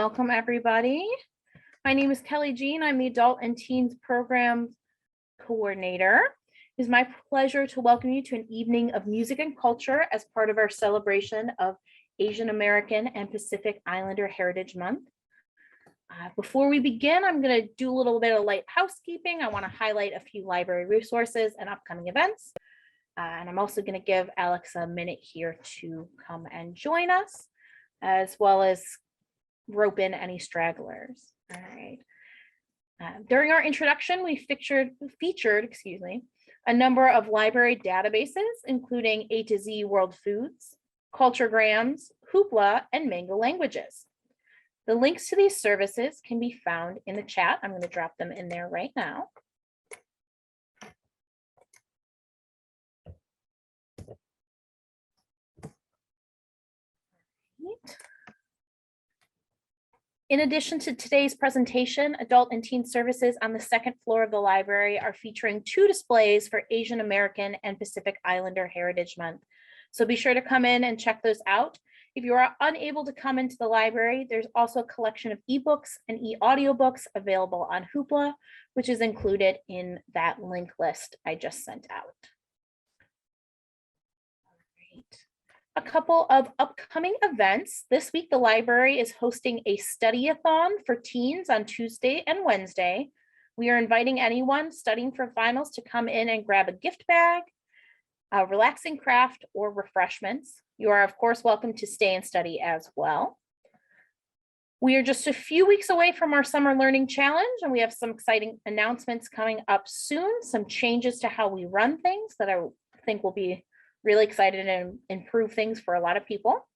welcome everybody. My name is Kelly Jean. I'm the Adult and Teens Program Coordinator. It is my pleasure to welcome you to an evening of music and culture as part of our celebration of Asian American and Pacific Islander Heritage Month. Before we begin, I'm going to do a little bit of light housekeeping. I want to highlight a few library resources and upcoming events. And I'm also going to give Alex a minute here to come and join us, as well as rope in any stragglers. All right. During our introduction, we featured a number of library databases, including A to Z World Foods, Culturegrams, Hoopla, and Mango Languages. The links to these services can be found in the chat. I'm going to drop them in there right now. In addition to today's presentation, adult and teen services on the second floor of the library are featuring 2 displays for Asian American and Pacific Islander Heritage Month. So be sure to come in and check those out. If you are unable to come into the library, there's also a collection of ebooks and e-audiobooks available on Hoopla, which is included in that link list I just sent out. A couple of upcoming events. This week, the library is hosting a study-a-thon for teens on Tuesday and Wednesday. We are inviting anyone studying for finals to come in and grab a gift bag, a relaxing craft, or refreshments. You are, of course, welcome to stay and study as well. We are just a few weeks away from our Summer Learning Challenge, and we have some exciting announcements coming up soon, some changes to how we run things that I think will be really excited and improve things for a lot of people.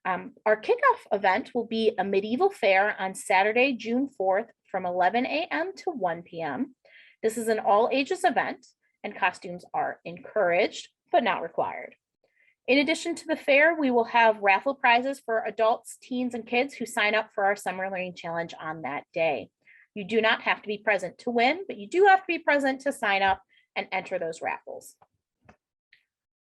Our kickoff event will be a medieval fair on Saturday, June 4th from 11 a.m. to 1 p.m. This is an all ages event and costumes are encouraged, but not required. In addition to the fair, we will have raffle prizes for adults, teens, and kids who sign up for our Summer Learning Challenge on that day. You do not have to be present to win, but you do have to be present to sign up and enter those raffles.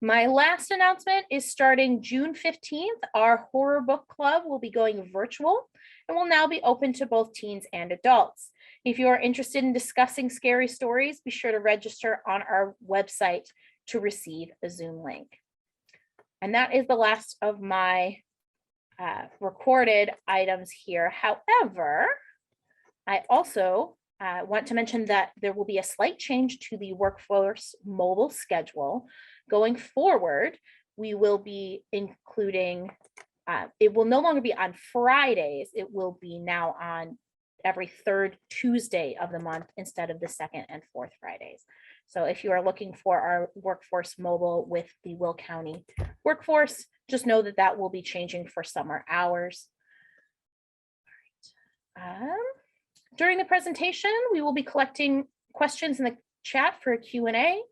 My last announcement is starting June 15th, our horror book club will be going virtual and will now be open to both teens and adults. If you are interested in discussing scary stories, be sure to register on our website to receive a Zoom link. And that is the last of my recorded items here. However, I also want to mention that there will be a slight change to the workforce mobile schedule. Going forward, we will be including, it will no longer be on Fridays, it will be now on every 3rd Tuesday of the month instead of the 2nd and 4th Fridays. So if you are looking for our workforce mobile with the Will County workforce, just know that that will be changing for summer hours. All right. During the presentation, we will be collecting questions in the chat for a Q&A.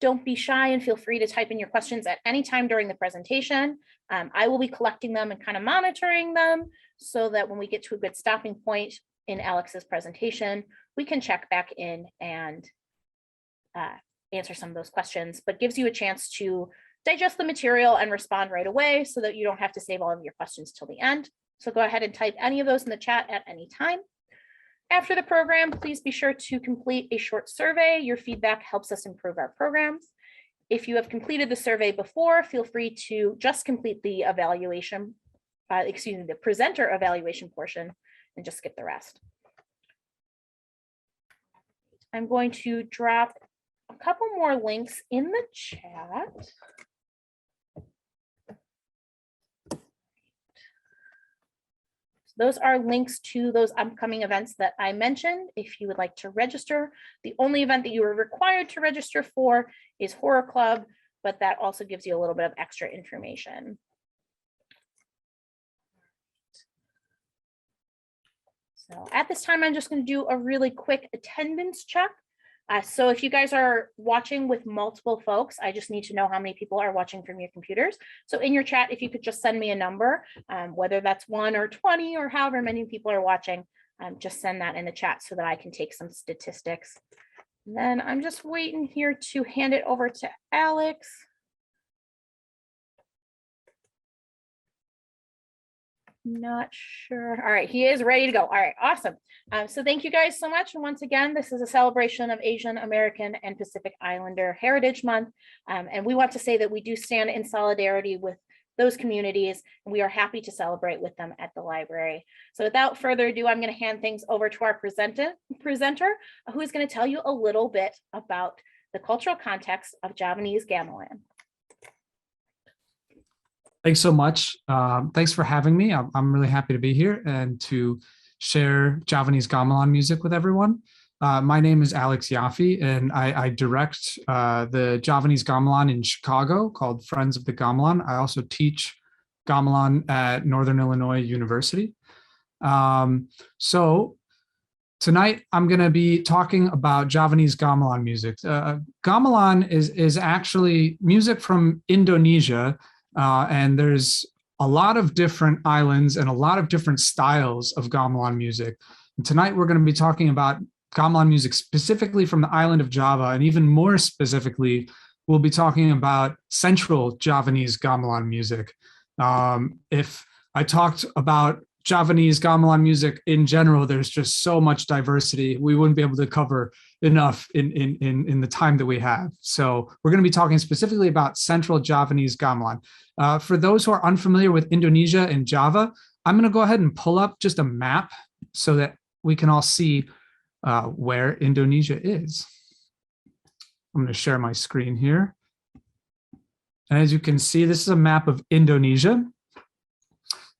Don't be shy and feel free to type in your questions at any time during the presentation. I will be collecting them and kind of monitoring them so that when we get to a good stopping point in Alex's presentation, we can check back in and answer some of those questions, but gives you a chance to digest the material and respond right away so that you don't have to save all of your questions till the end. So go ahead and type any of those in the chat at any time. After the program, please be sure to complete a short survey. Your feedback helps us improve our programs. If you have completed the survey before, feel free to just complete the evaluation, the presenter evaluation portion and just skip the rest. I'm going to drop a couple more links in the chat. Those are links to those upcoming events that I mentioned. If you would like to register, the only event that you are required to register for is Horror Club, but that also gives you a little bit of extra information. So at this time, I'm just going to do a really quick attendance check. So if you guys are watching with multiple folks, I just need to know how many people are watching from your computers. So in your chat, if you could just send me a number, whether that's 1 or 20 or however many people are watching, just send that in the chat so that I can take some statistics. And then I'm just waiting here to hand it over to Alex. Not sure. All right, he is ready to go. All right, awesome. So thank you guys so much. And once again, this is a celebration of Asian American and Pacific Islander Heritage Month. And we want to say that we do stand in solidarity with those communities, and we are happy to celebrate with them at the library. So without further ado, I'm going to hand things over to our presenter, who is going to tell you a little bit about the cultural context of Javanese gamelan. Thanks so much. Thanks for having me. I'm really happy to be here and to share Javanese gamelan music with everyone. My name is Alex Yoffee, and I direct the Javanese gamelan in Chicago called Friends of the Gamelan. I also teach gamelan at Northern Illinois University. So tonight I'm going to be talking about Javanese gamelan music. Gamelan is actually music from Indonesia. And there's a lot of different islands and a lot of different styles of gamelan music. And tonight we're going to be talking about gamelan music specifically from the island of Java, and even more specifically, we'll be talking about central Javanese gamelan music. If I talked about Javanese gamelan music in general, there's just so much diversity. We wouldn't be able to cover enough in the time that we have. So we're going to be talking specifically about central Javanese gamelan. For those who are unfamiliar with Indonesia and Java, I'm going to go ahead and pull up just a map so that we can all see where Indonesia is. I'm going to share my screen here. And as you can see, this is a map of Indonesia.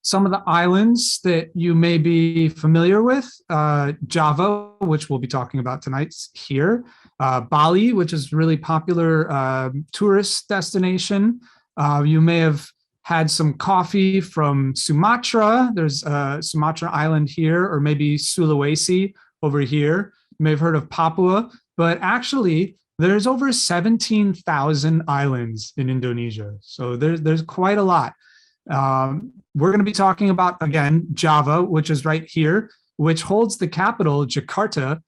Some of the islands that you may be familiar with, Java, which we'll be talking about tonight here, Bali, which is a really popular tourist destination. You may have had some coffee from Sumatra. There's a Sumatra island here, or maybe Sulawesi over here. You may have heard of Papua, but actually there's over 17,000 islands in Indonesia. So there's quite a lot. We're going to be talking about, again, Java, which is right here, which holds the capital, Jakarta.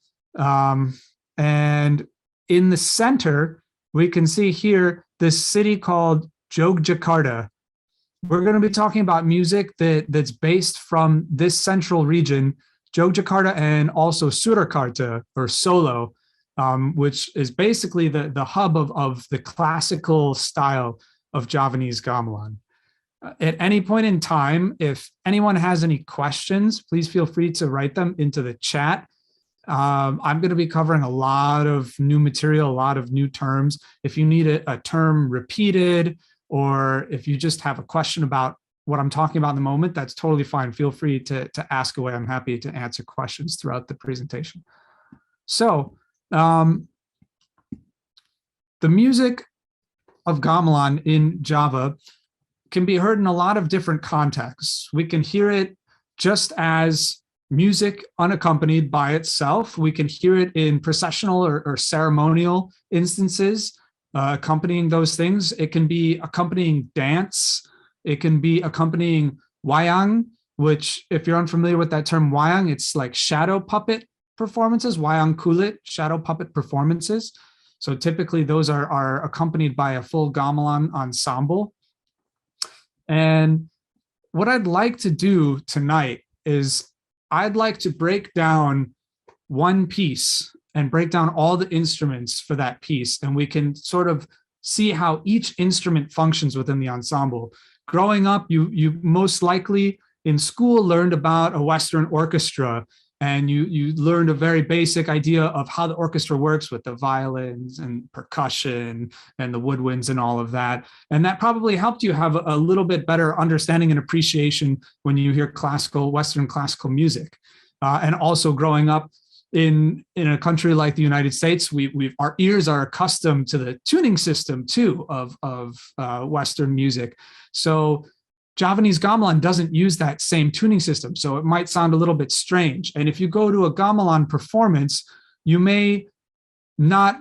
And in the center, we can see here this city called Yogyakarta. We're going to be talking about music that's based from this central region, Yogyakarta, and also Surakarta, or Solo, which is basically the hub of the classical style of Javanese gamelan. At any point in time, if anyone has any questions, please feel free to write them into the chat. I'm going to be covering a lot of new material, a lot of new terms. If you need a term repeated, or if you just have a question about what I'm talking about in the moment, that's totally fine. Feel free to ask away. I'm happy to answer questions throughout the presentation. So the music of gamelan in Java can be heard in a lot of different contexts. We can hear it just as music unaccompanied by itself. We can hear it in processional or ceremonial instances, accompanying those things. It can be accompanying dance. It can be accompanying Wyong, which, if you're unfamiliar with that term Wyong, it's like shadow puppet performances, Wyong kulit, shadow puppet performances. So typically those are accompanied by a full gamelan ensemble. And what I'd like to do tonight is I'd like to break down one piece and break down all the instruments for that piece. And we can sort of see how each instrument functions within the ensemble. Growing up, you most likely in school learned about a Western orchestra, and you learned a very basic idea of how the orchestra works with the violins and percussion and the woodwinds and all of that. And that probably helped you have a little bit better understanding and appreciation when you hear Western classical music. And also growing up in a country like the United States, our ears are accustomed to the tuning system too of Western music. So Javanese gamelan doesn't use that same tuning system, so it might sound a little bit strange. And if you go to a gamelan performance, you may not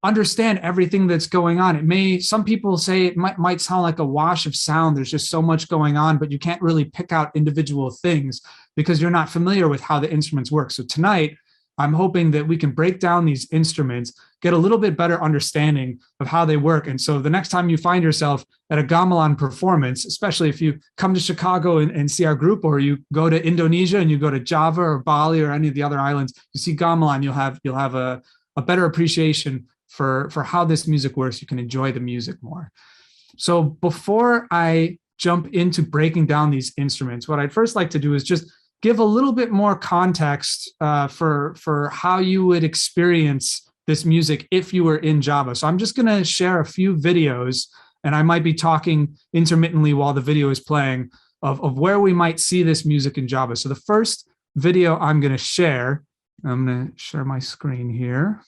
understand everything that's going on. Some people say it might sound like a wash of sound. There's just so much going on, but you can't really pick out individual things because you're not familiar with how the instruments work. So tonight, I'm hoping that we can break down these instruments, get a little bit better understanding of how they work. And so the next time you find yourself at a gamelan performance, especially if you come to Chicago and see our group, or you go to Indonesia and you go to Java or Bali or any of the other islands, you see gamelan, you'll have a better appreciation for how this music works. You can enjoy the music more. So before I jump into breaking down these instruments, what I'd first like to do is just give a little bit more context for how you would experience this music if you were in Java. So I'm just going to share a few videos, and I might be talking intermittently while the video is playing of where we might see this music in Java. So the first video I'm going to share, I'm going to share my screen here.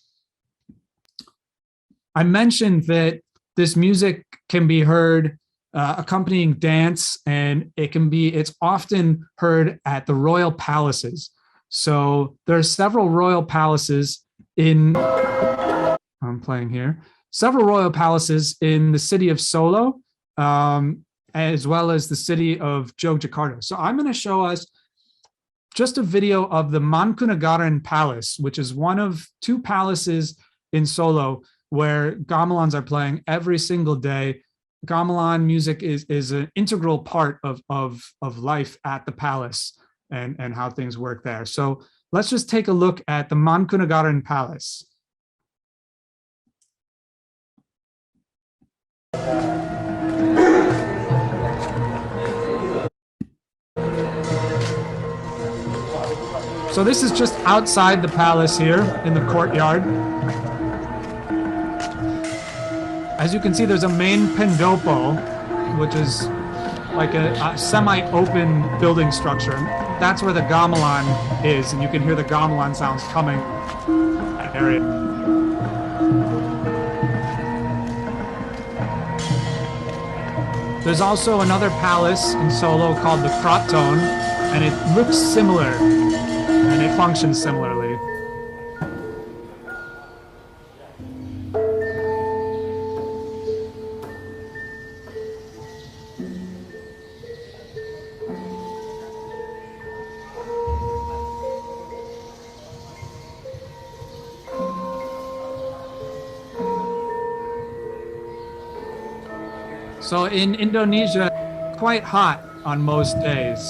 I mentioned that this music can be heard accompanying dance, and it's often heard at the royal palaces. So there are several royal palaces I'm playing here, several royal palaces in the city of Solo, as well as the city of Yogyakarta. So I'm going to show us just a video of the Manukungaran Palace, which is one of two palaces in Solo where gamelans are playing every single day. Gamelan music is an integral part of life at the palace and how things work there. So let's just take a look at the Manukungaran Palace. So this is just outside the palace here in the courtyard. As you can see, there's a main pendopo, which is like a semi-open building structure. That's where the gamelan is, and you can hear the gamelan sounds coming from that area. There's also another palace in Solo called the Kraton, and it looks similar, and it functions similarly. So in Indonesia, quite hot on most days.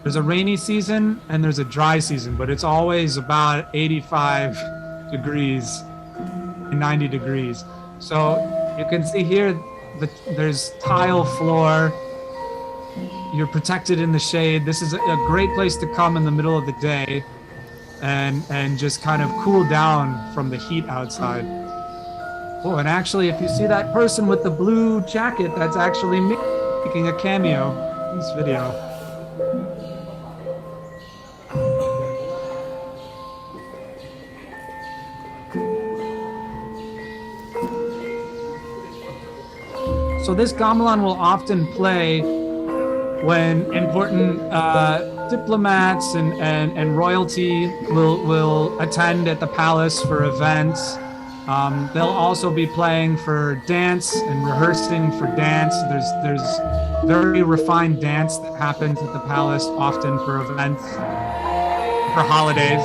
There's a rainy season and there's a dry season, but it's always about 85 degrees and 90 degrees. So you can see here that there's tile floor. You're protected in the shade. This is a great place to come in the middle of the day and just kind of cool down from the heat outside. Oh, and actually, if you see that person with the blue jacket, that's actually me making a cameo in this video. So this gamelan will often play when important diplomats and royalty will attend at the palace for events. They'll also be playing for dance and rehearsing for dance. There's very refined dance that happens at the palace, often for events, for holidays.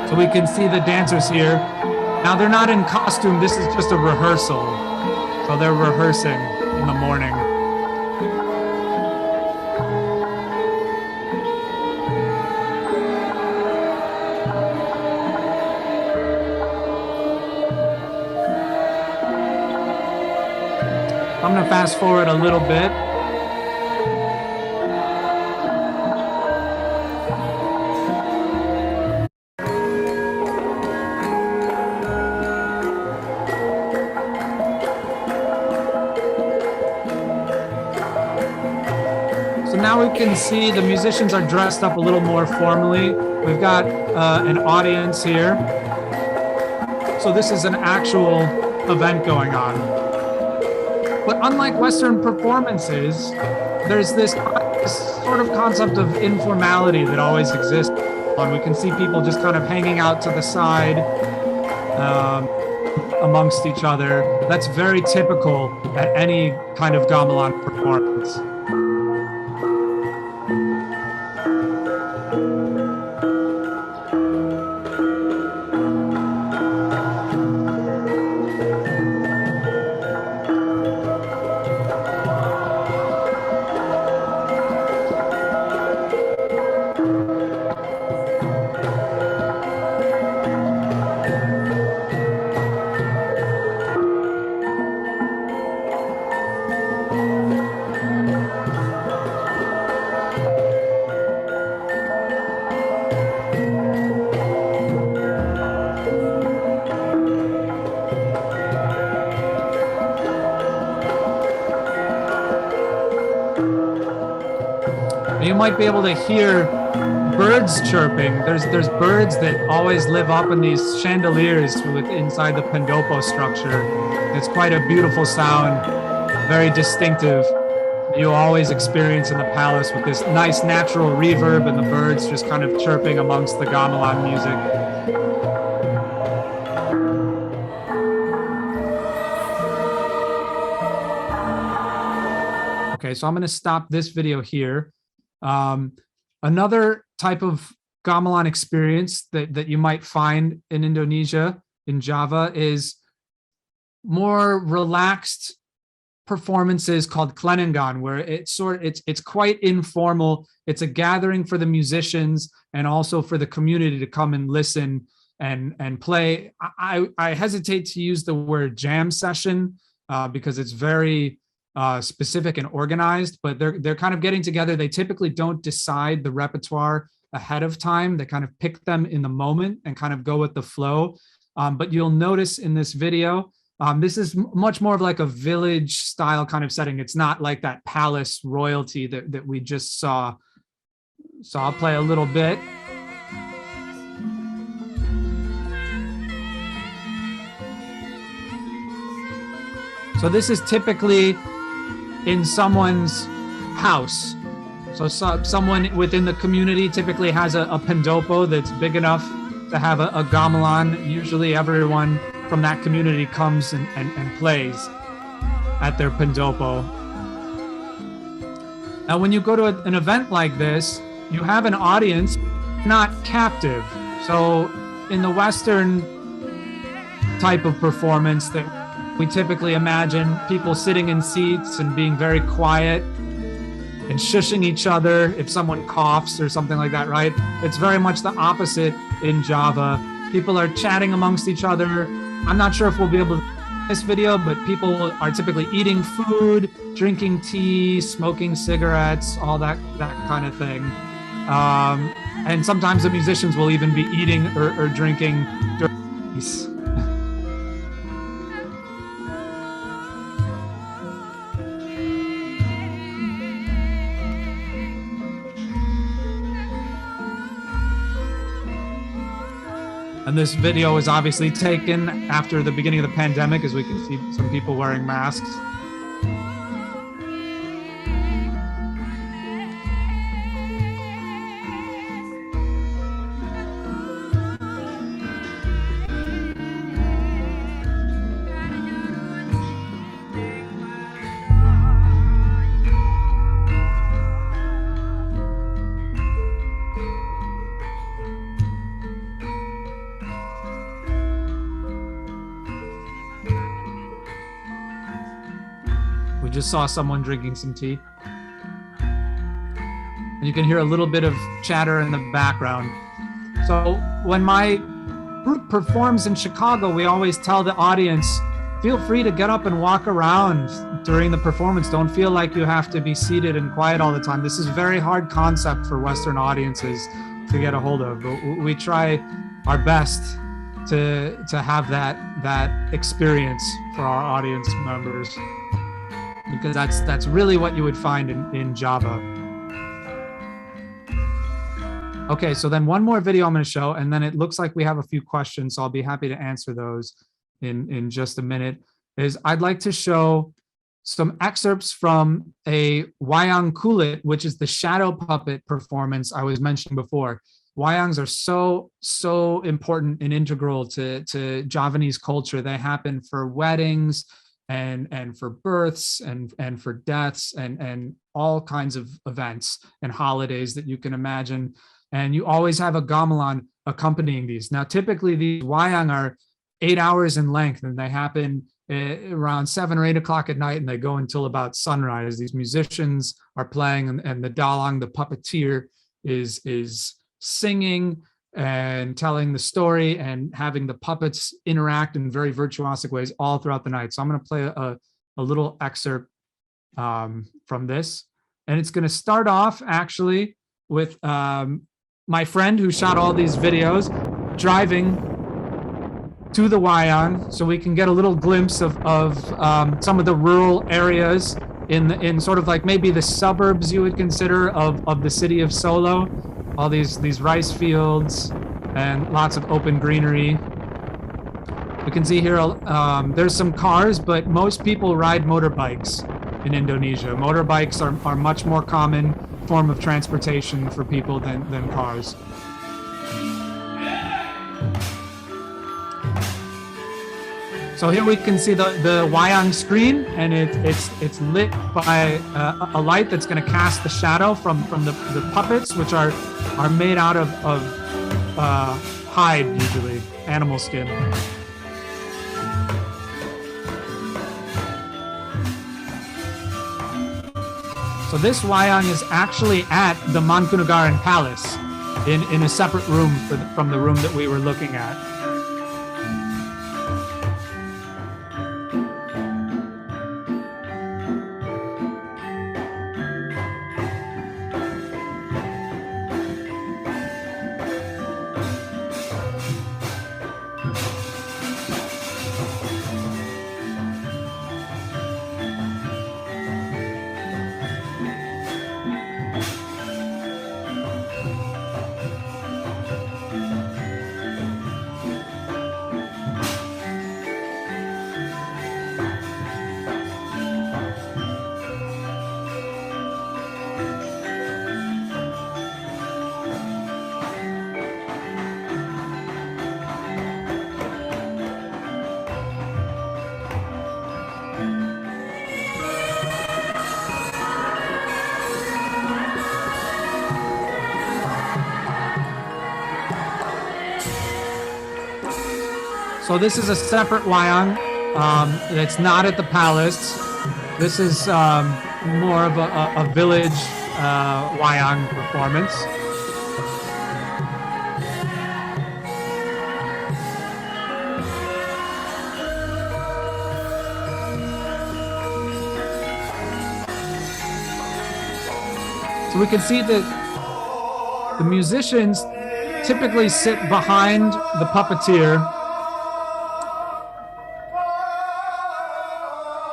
So we can see the dancers here. Now they're not in costume, this is just a rehearsal. So they're rehearsing in the morning. I'm gonna fast forward a little bit. Now we can see the musicians are dressed up a little more formally. We've got an audience here. So this is an actual event going on. But unlike Western performances, there's this sort of concept of informality that always exists. And we can see people just kind of hanging out to the side amongst each other. That's very typical at any kind of gamelan performance. You might be able to hear birds chirping. There's birds that always live up in these chandeliers inside the pendopo structure. It's quite a beautiful sound, very distinctive. You always experience in the palace with this nice natural reverb and the birds just kind of chirping amongst the gamelan music. Okay, so I'm going to stop this video here. Another type of gamelan experience that you might find in Indonesia, in Java, is more relaxed performances called Clennan, where it's quite informal. It's a gathering for the musicians and also for the community to come and listen and play. I hesitate to use the word jam session because it's very specific and organized, but they're kind of getting together. They typically don't decide the repertoire ahead of time. They kind of pick them in the moment and kind of go with the flow. But you'll notice in this video, this is much more of like a village style kind of setting. It's not like that palace royalty that we just saw. So I'll play a little bit. So this is typically in someone's house. So someone within the community typically has a pendopo that's big enough to have a gamelan. Usually everyone from that community comes and plays at their pendopo. Now, when you go to an event like this, you have an audience, not captive. So in the Western type of performance that we typically imagine people sitting in seats and being very quiet and shushing each other if someone coughs or something like that, right? It's very much the opposite in Java. People are chatting amongst each other. I'm not sure if we'll be able to in this video, but people are typically eating food, drinking tea, smoking cigarettes, all that kind of thing. And sometimes the musicians will even be eating or drinking during these. And this video is obviously taken after the beginning of the pandemic, as we can see some people wearing masks. Just saw someone drinking some tea. And you can hear a little bit of chatter in the background. So when my group performs in Chicago, we always tell the audience, feel free to get up and walk around during the performance. Don't feel like you have to be seated and quiet all the time. This is a very hard concept for Western audiences to get a hold of, but we try our best to have that experience for our audience members, because that's really what you would find in Java. Okay, so then one more video I'm going to show, and then it looks like we have a few questions, so I'll be happy to answer those. in just a minute, is I'd like to show some excerpts from a Wyong kulit, which is the shadow puppet performance I was mentioning before. Wyongs are so important and integral to Javanese culture. They happen for weddings and for births and for deaths and all kinds of events and holidays that you can imagine. And you always have a gamelan accompanying these. Now, typically these Wyong are 8 hours in length, and they happen around 7 or 8 o'clock at night, and they go until about sunrise. These musicians are playing, and the dalang, the puppeteer, is singing and telling the story and having the puppets interact in very virtuosic ways all throughout the night. So I'm going to play a little excerpt from this, and it's going to start off actually with my friend who shot all these videos driving to the Wyong, so we can get a little glimpse of some of the rural areas in sort of like maybe the suburbs you would consider of the city of Solo. All these rice fields and lots of open greenery. You can see here there's some cars, but most people ride motorbikes in Indonesia. Motorbikes are much more common form of transportation for people than cars. So here we can see the Wyong screen, and it's lit by a light that's going to cast the shadow from the puppets, which are made out of hide, usually animal skin. So this Wyong is actually at the Manukungaran Palace in a separate room from the room that we were looking at. So this is a separate Wyong. It's not at the palace. This is more of a village Wyong performance. So we can see that the musicians typically sit behind the puppeteer.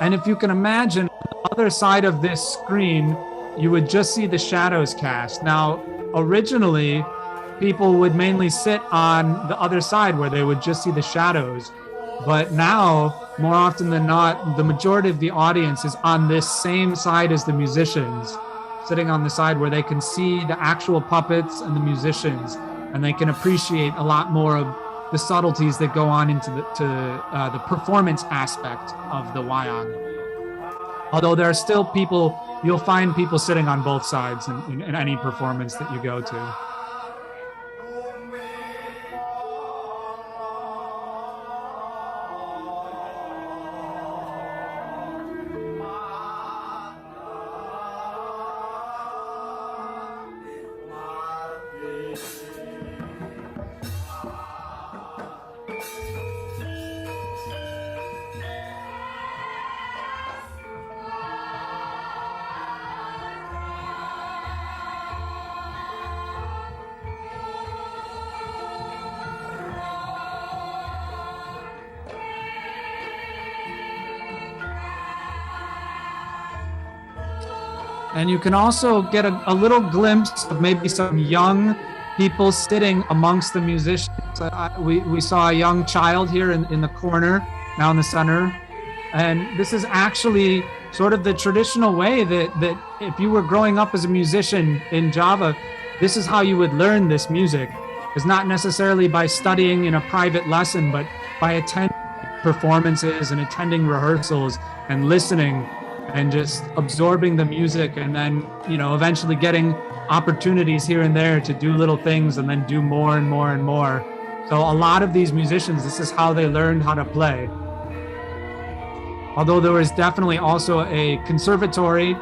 And if you can imagine, on the other side of this screen, you would just see the shadows cast. Now, originally, people would mainly sit on the other side where they would just see the shadows. But now, more often than not, the majority of the audience is on this same side as the musicians, sitting on the side where they can see the actual puppets and the musicians, and they can appreciate a lot more of the subtleties that go on into the performance aspect of the Wyong. Although there are still people, you'll find people sitting on both sides in any performance that you go to. And you can also get a little glimpse of maybe some young people sitting amongst the musicians. We saw a young child here in the corner now in the center. And this is actually sort of the traditional way that if you were growing up as a musician in Java, this is how you would learn this music. Is not necessarily by studying in a private lesson, but by attending performances and attending rehearsals and listening and just absorbing the music, and then, you know, eventually getting opportunities here and there to do little things and then do more and more and more. So a lot of these musicians, this is how they learned how to play. Although there is definitely also a conservatory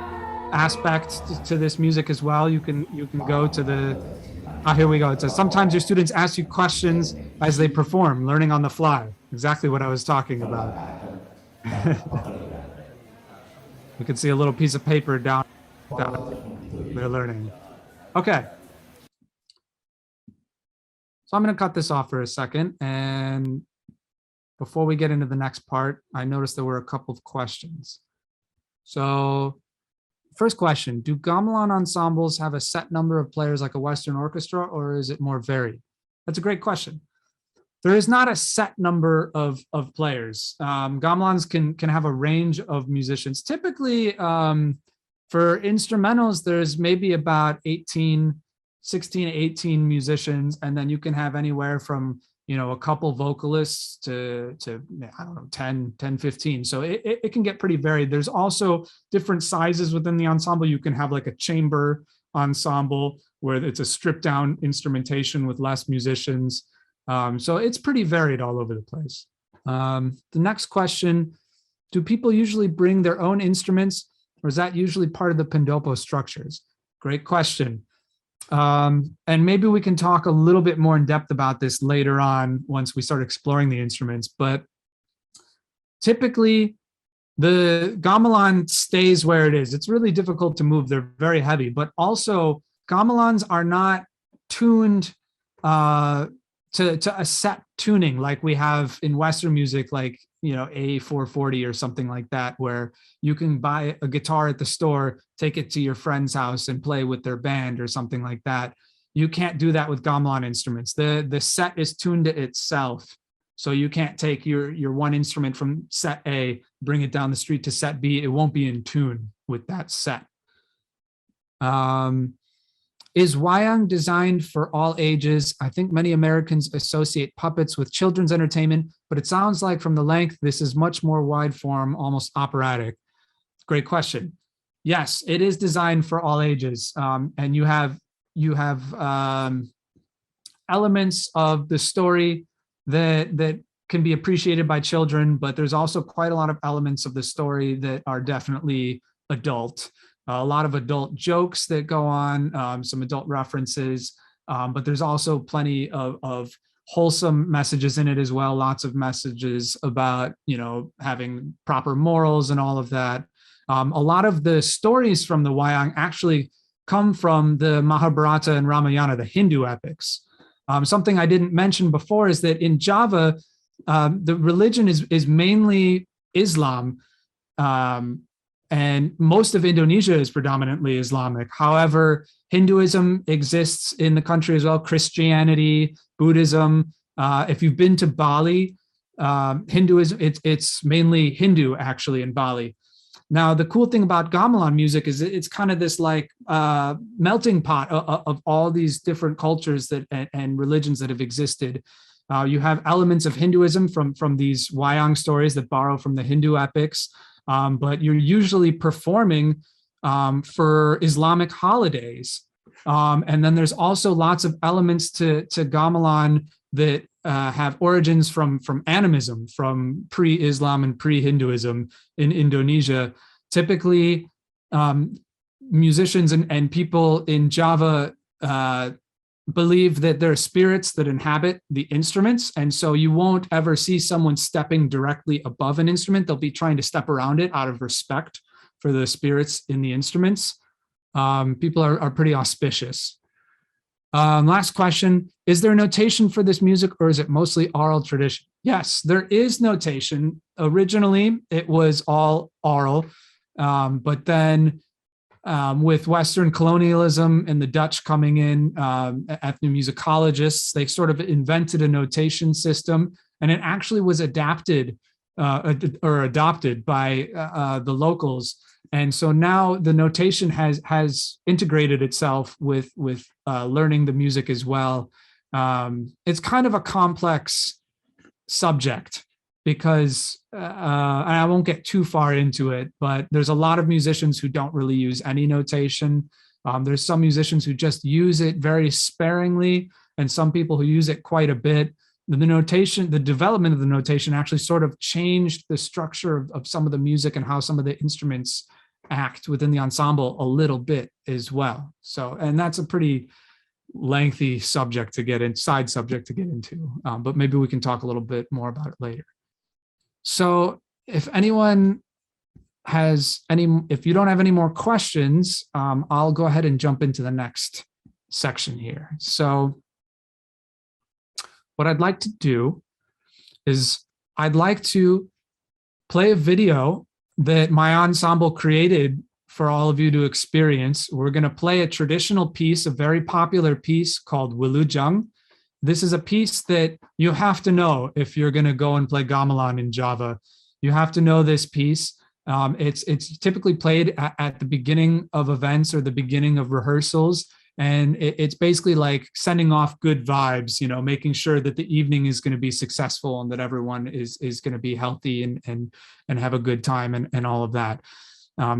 aspect to this music as well. You can go to the, here we go. It says, sometimes your students ask you questions as they perform, learning on the fly. Exactly what I was talking about. You can see a little piece of paper down they're learning. Okay. So I'm going to cut this off for a second. And before we get into the next part, I noticed there were a couple of questions. So first question, do gamelan ensembles have a set number of players like a Western orchestra, or is it more varied? That's a great question. There is not a set number of players. Gamelans can have a range of musicians. Typically, for instrumentals, there's maybe about 16, 18 musicians, and then you can have anywhere from, you know, a couple vocalists to I don't know, 10, 15. So it can get pretty varied. There's also different sizes within the ensemble. You can have like a chamber ensemble where it's a stripped down instrumentation with less musicians. So it's pretty varied all over the place. The next question, do people usually bring their own instruments, or is that usually part of the pendopo structures? Great question. And maybe we can talk a little bit more in depth about this later on once we start exploring the instruments. But typically, the gamelan stays where it is. It's really difficult to move. They're very heavy, but also gamelans are not tuned to a set tuning like we have in Western music, like, you know, A440 or something like that, where you can buy a guitar at the store, take it to your friend's house and play with their band or something like that. You can't do that with gamelan instruments. The set is tuned to itself. So you can't take your one instrument from set A, bring it down the street to set B. It won't be in tune with that set. Is Wyong designed for all ages? I think many Americans associate puppets with children's entertainment, but it sounds like from the length, this is much more wide form, almost operatic. Great question. Yes, it is designed for all ages. And you have elements of the story that can be appreciated by children, but there's also quite a lot of elements of the story that are definitely adult. A lot of adult jokes that go on, some adult references, but there's also plenty of wholesome messages in it as well. Lots of messages about, you know, having proper morals and all of that. A lot of the stories from the Wyong actually come from the Mahabharata and Ramayana, the Hindu epics. Something I didn't mention before is that in Java, the religion is mainly Islam. And most of Indonesia is predominantly Islamic. However, Hinduism exists in the country as well, Christianity, Buddhism. If you've been to Bali, Hinduism, it's mainly Hindu actually in Bali. Now, the cool thing about gamelan music is it's kind of this like melting pot of all these different cultures and religions that have existed. You have elements of Hinduism from these Wyong stories that borrow from the Hindu epics. But you're usually performing for Islamic holidays. And then there's also lots of elements to gamelan that have origins from animism, from pre-Islam and pre-Hinduism in Indonesia. Typically, musicians and people in Java believe that there are spirits that inhabit the instruments. And so you won't ever see someone stepping directly above an instrument. They'll be trying to step around it out of respect for the spirits in the instruments. People are pretty auspicious. Last question, is there notation for this music or is it mostly oral tradition? Yes, there is notation. Originally, it was all oral, but then with Western colonialism and the Dutch coming in, ethnomusicologists, they sort of invented a notation system, and it actually was adapted or adopted by the locals. And so now the notation has integrated itself with learning the music as well. It's kind of a complex subject because I won't get too far into it, but there's a lot of musicians who don't really use any notation. There's some musicians who just use it very sparingly, and some people who use it quite a bit. The notation, the development of the notation actually sort of changed the structure of some of the music and how some of the instruments act within the ensemble a little bit as well. So, and that's a pretty lengthy subject to get in, side subject to get into, but maybe we can talk a little bit more about it later. So if anyone has any, if you don't have any more questions, I'll go ahead and jump into the next section here. So what I'd like to do is I'd like to play a video that my ensemble created for all of you to experience. We're going to play a traditional piece, a very popular piece called Wilujang. This is a piece that you have to know if you're going to go and play gamelan in Java. You have to know this piece. It's typically played at the beginning of events or the beginning of rehearsals. And it's basically like sending off good vibes, you know, making sure that the evening is going to be successful and that everyone is going to be healthy and have a good time and all of that.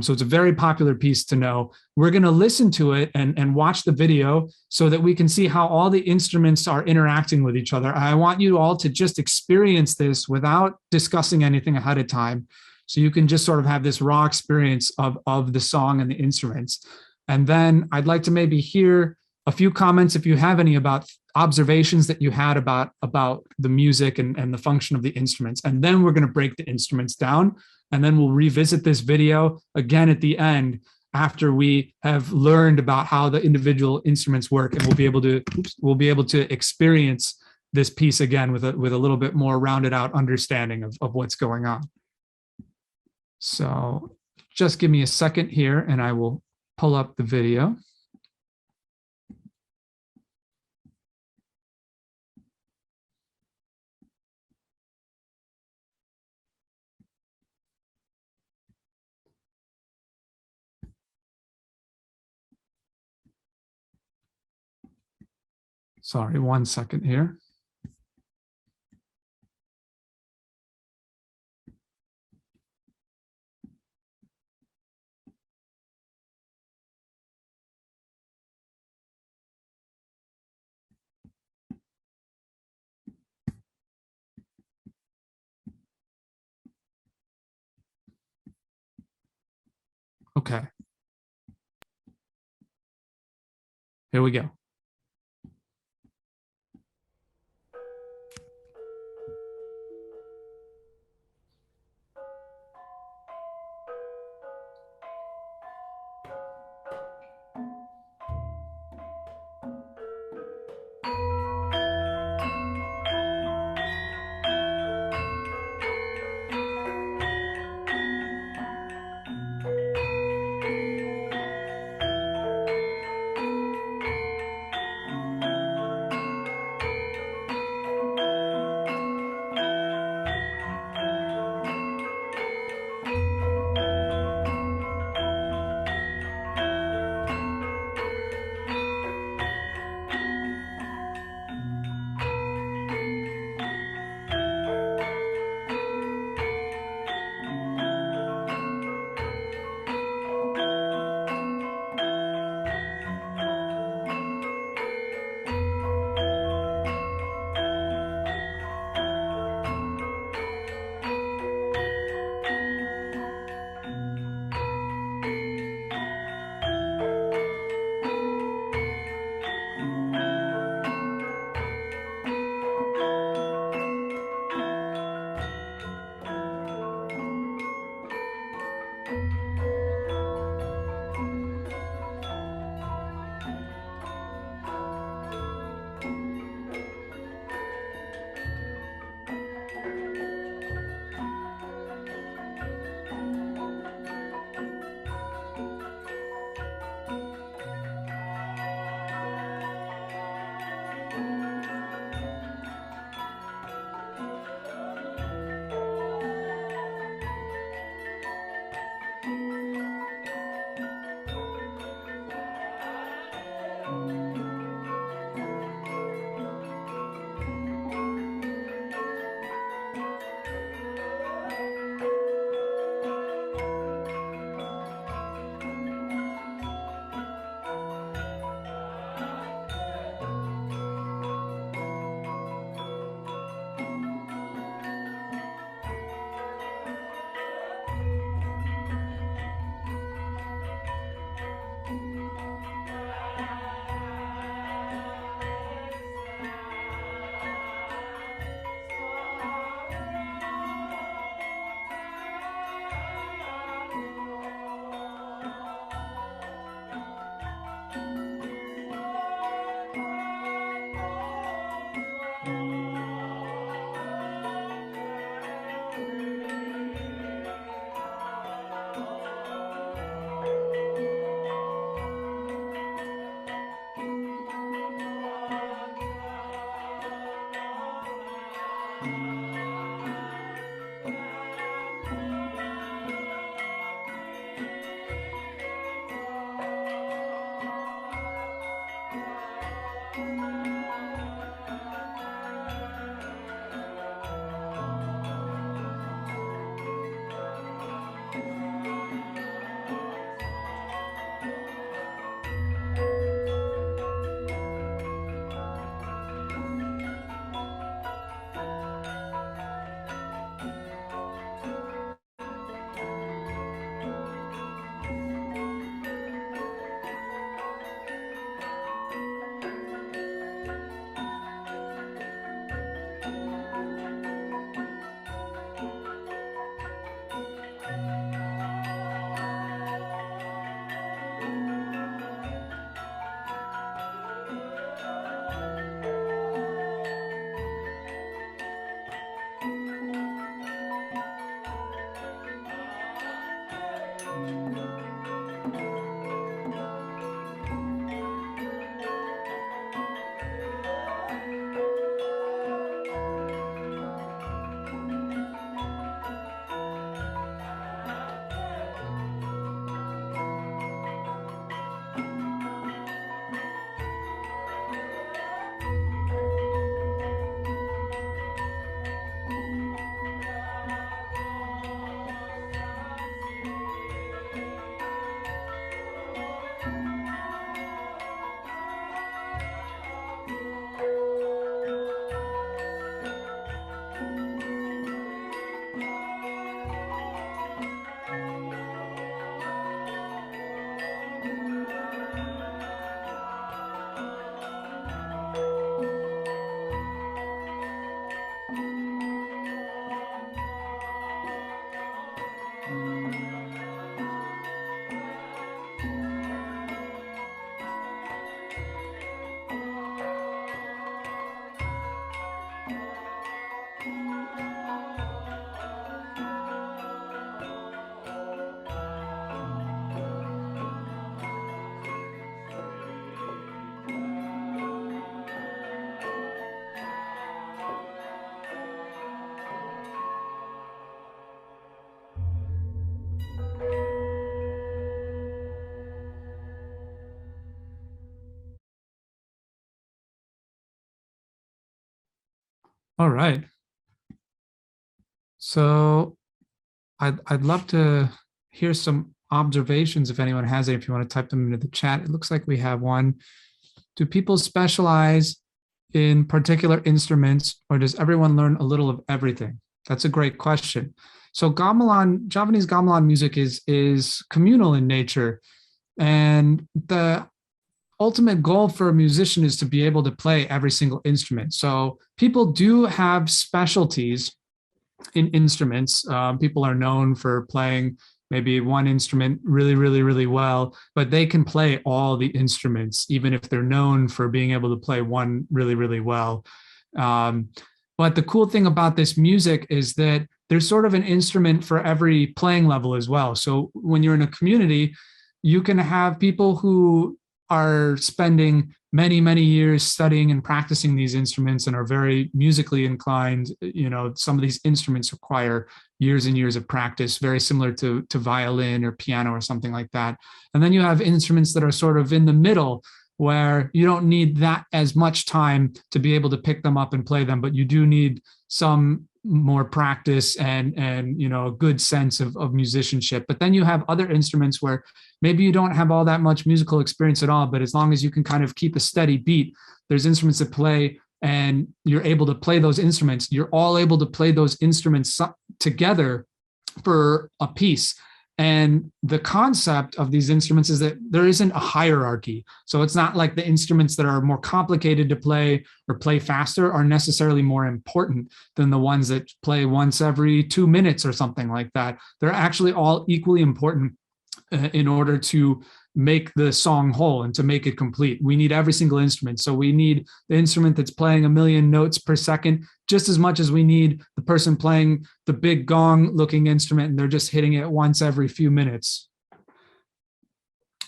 So it's a very popular piece to know. We're going to listen to it and watch the video so that we can see how all the instruments are interacting with each other. I want you all to just experience this without discussing anything ahead of time. So you can just sort of have this raw experience of the song and the instruments. And then I'd like to maybe hear a few comments, if you have any, about observations that you had about the music and the function of the instruments. And then we're going to break the instruments down. And then we'll revisit this video again at the end after we have learned about how the individual instruments work, and we'll be able to experience this piece again with a little bit more rounded out understanding of what's going on. So just give me a second here and I will pull up the video. Sorry, 1 second here. Okay. Here we go. All right. So I'd love to hear some observations if anyone has any, if you want to type them into the chat. It looks like we have one. Do people specialize in particular instruments, or does everyone learn a little of everything? That's a great question. So gamelan, Javanese gamelan music is communal in nature, and the ultimate goal for a musician is to be able to play every single instrument. So people do have specialties in instruments. People are known for playing maybe one instrument really well, but they can play all the instruments, even if they're known for being able to play one really well. But the cool thing about this music is that there's sort of an instrument for every playing level as well. So when you're in a community, you can have people who are spending many years studying and practicing these instruments and are very musically inclined. You know, some of these instruments require years and years of practice, very similar to violin or piano or something like that. And then you have instruments that are sort of in the middle, where you don't need that as much time to be able to pick them up and play them, but you do need some more practice and you know, a good sense of musicianship. But then you have other instruments where maybe you don't have all that much musical experience at all, but as long as you can kind of keep a steady beat, there's instruments that play and you're able to play those instruments. You're all able to play those instruments together for a piece. And the concept of these instruments is that there isn't a hierarchy. So it's not like the instruments that are more complicated to play or play faster are necessarily more important than the ones that play once every 2 minutes or something like that. They're actually all equally important in order to make the song whole and to make it complete. We need every single instrument. So we need the instrument that's playing 1 million notes per second just as much as we need the person playing the big gong looking instrument and they're just hitting it once every few minutes.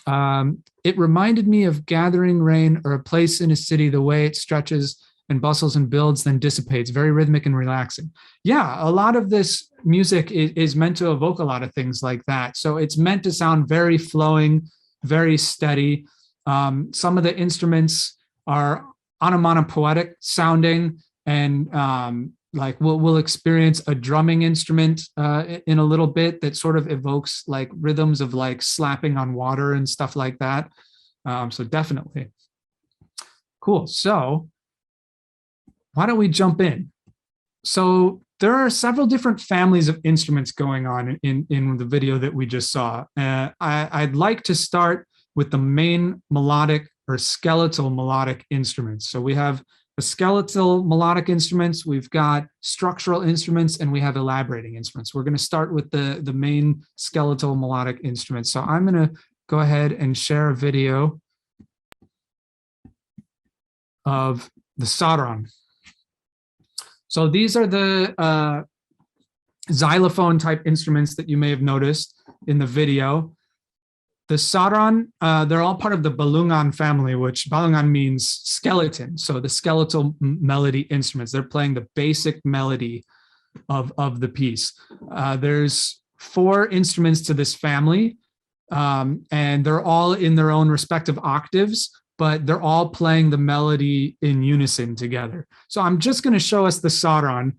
It reminded me of Gathering Rain or A Place in a City, the way it stretches and bustles and builds, then dissipates, very rhythmic and relaxing. Yeah, a lot of this music is meant to evoke a lot of things like that. So it's meant to sound very flowing, very steady. Some of the instruments are onomatopoetic sounding, and like we'll experience a drumming instrument in a little bit that sort of evokes like rhythms of like slapping on water and stuff like that. So definitely. Cool. So why don't we jump in? So there are several different families of instruments going on in the video that we just saw. I'd like to start with the main melodic or skeletal melodic instruments. So we have the skeletal melodic instruments, we've got structural instruments, and we have elaborating instruments. We're going to start with the main skeletal melodic instruments. So I'm going to go ahead and share a video of the Sauron. So these are the xylophone type instruments that you may have noticed in the video. The Sauron, they're all part of the Balungan family, which Balungan means skeleton. So the skeletal melody instruments, they're playing the basic melody of the piece. There's 4 instruments to this family, and they're all in their own respective octaves, but they're all playing the melody in unison together. So I'm just going to show us the Sauron,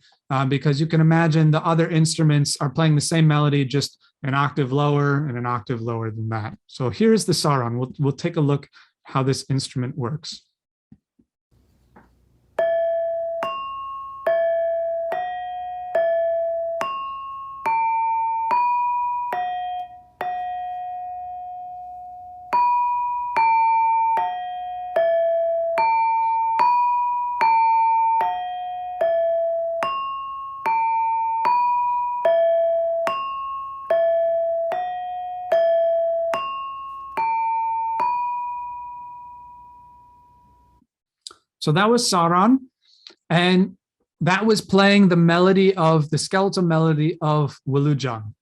because you can imagine the other instruments are playing the same melody, just an octave lower and an octave lower than that. So here's the Sauron. We'll take a look how this instrument works. So that was Sauron, and that was playing the melody of the skeletal melody of Wilujang.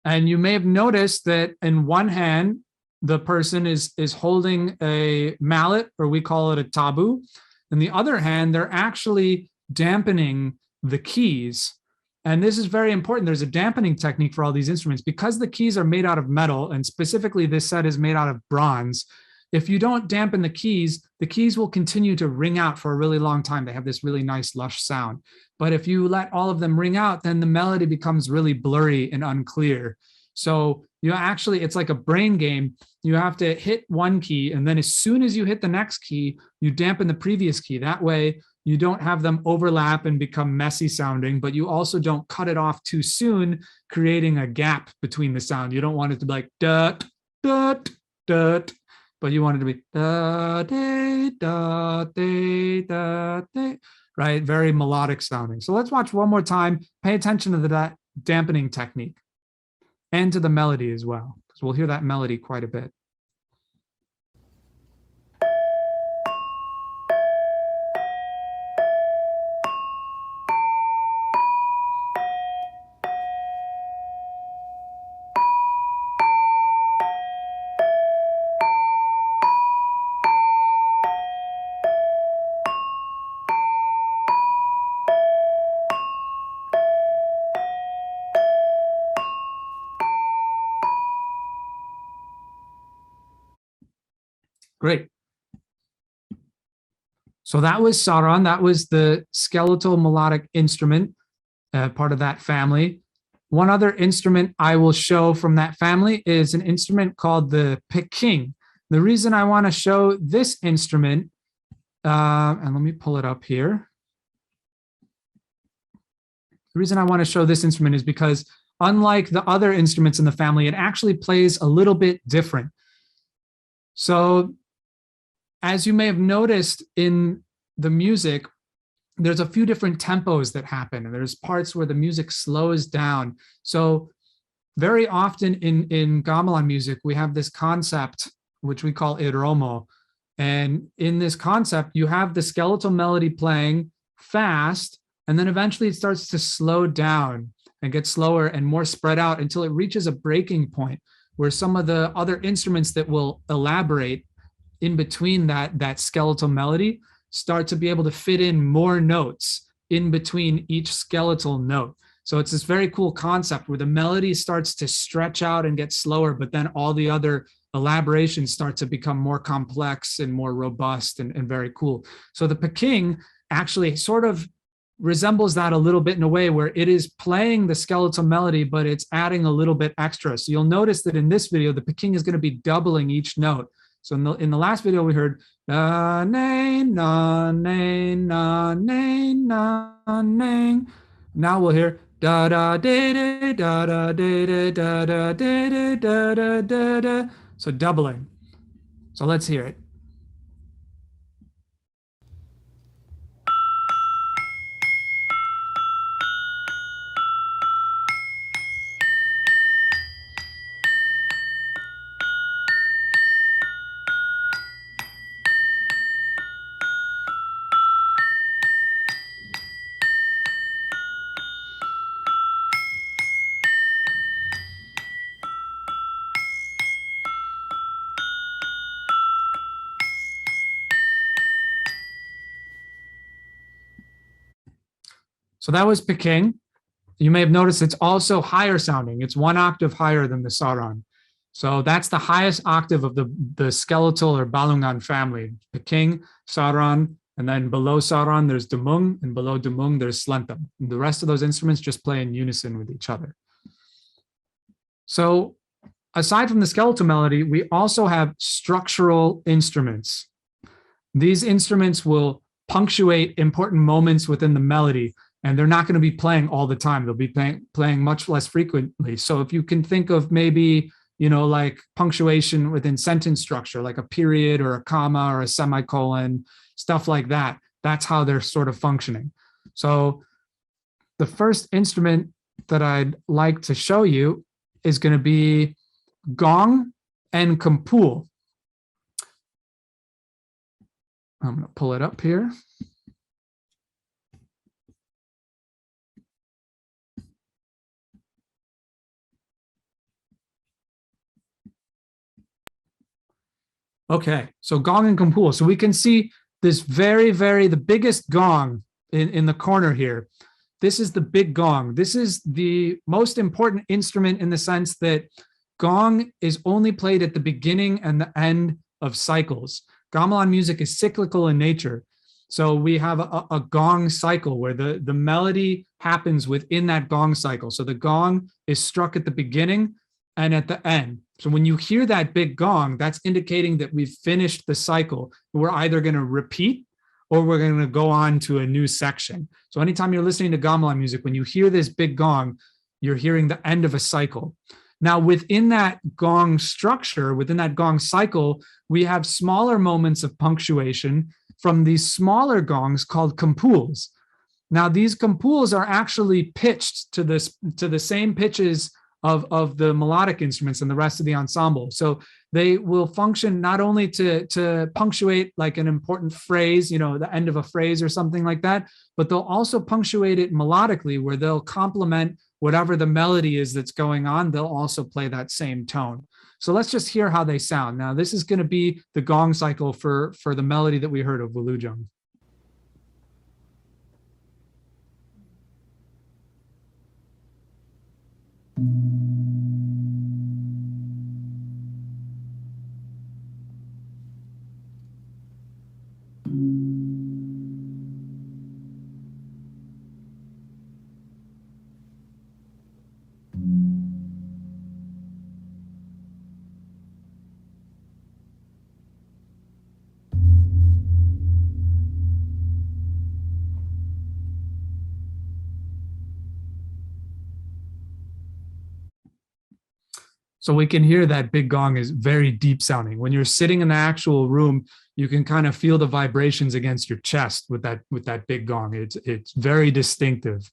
And you may have noticed that in one hand, the person is holding a mallet, or we call it a tabu. In the other hand, they're actually dampening the keys. And this is very important. There's a dampening technique for all these instruments because the keys are made out of metal, and specifically this set is made out of bronze. If you don't dampen the keys will continue to ring out for a really long time. They have this really nice, lush sound. But if you let all of them ring out, then the melody becomes really blurry and unclear. So you actually, it's like a brain game. You have to hit one key, and then as soon as you hit the next key, you dampen the previous key. That way, you don't have them overlap and become messy sounding, but you also don't cut it off too soon, creating a gap between the sound. You don't want it to be like dut, dut, dut, but you want it to be da, de, da, de, da, de, right? Very melodic sounding. So let's watch one more time. Pay attention to that dampening technique and to the melody as well, because we'll hear that melody quite a bit. Great. So that was Sauron. That was the skeletal melodic instrument, part of that family. One other instrument I will show from that family is an instrument called the Peking. The reason I want to show this instrument, and let me pull it up here. The reason I want to show this instrument is because unlike the other instruments in the family, it actually plays a little bit different. So as you may have noticed in the music, there's a few different tempos that happen, and there's parts where the music slows down. So very often in gamelan music, we have this concept, which we call iromo. And in this concept, you have the skeletal melody playing fast, and then eventually it starts to slow down and get slower and more spread out until it reaches a breaking point where some of the other instruments that will elaborate in between that skeletal melody start to be able to fit in more notes in between each skeletal note. So it's this very cool concept where the melody starts to stretch out and get slower, but then all the other elaborations start to become more complex and more robust and very cool. So the Peking actually sort of resembles that a little bit in a way where it is playing the skeletal melody, but it's adding a little bit extra. So you'll notice that in this video, the Peking is going to be doubling each note. So in the last video, we heard na na na na na na na na. Now we'll hear da da da da da da da da da da da da da da. So doubling. So let's hear it. So that was Peking. You may have noticed it's also higher sounding. It's 1 octave higher than the Sauron. So that's the highest octave of the skeletal or Balungan family. Peking, Sauron, and then below Sauron, there's Demung, and below Demung, there's Slentum. And the rest of those instruments just play in unison with each other. So aside from the skeletal melody, we also have structural instruments. These instruments will punctuate important moments within the melody, and they're not going to be playing all the time. They'll be playing much less frequently. So if you can think of maybe, like punctuation within sentence structure, like a period or a comma or a semicolon, stuff like that, that's how they're sort of functioning. So the first instrument that I'd like to show you is going to be Gong and Kumpul. I'm going to pull it up here. Okay, so Gong and Kumpul. So we can see this the biggest gong in the corner here. This is the big gong. This is the most important instrument in the sense that gong is only played at the beginning and the end of cycles. Gamelan music is cyclical in nature. So we have a gong cycle where the melody happens within that gong cycle. So the gong is struck at the beginning and at the end. So when you hear that big gong, that's indicating that we've finished the cycle. We're either going to repeat or we're going to go on to a new section. So anytime you're listening to gamelan music, when you hear this big gong, you're hearing the end of a cycle. Now, within that gong structure, within that gong cycle, we have smaller moments of punctuation from these smaller gongs called kumpuls. Now, these kumpuls are actually pitched to the same pitches of the melodic instruments and the rest of the ensemble. So they will function not only to punctuate like an important phrase, the end of a phrase or something like that, but they'll also punctuate it melodically where they'll complement whatever the melody is that's going on. They'll also play that same tone. So let's just hear how they sound. Now, this is going to be the gong cycle for the melody that we heard of Wulujung. So we can hear that big gong is very deep sounding. When you're sitting in the actual room, you can kind of feel the vibrations against your chest with that big gong. It's very distinctive.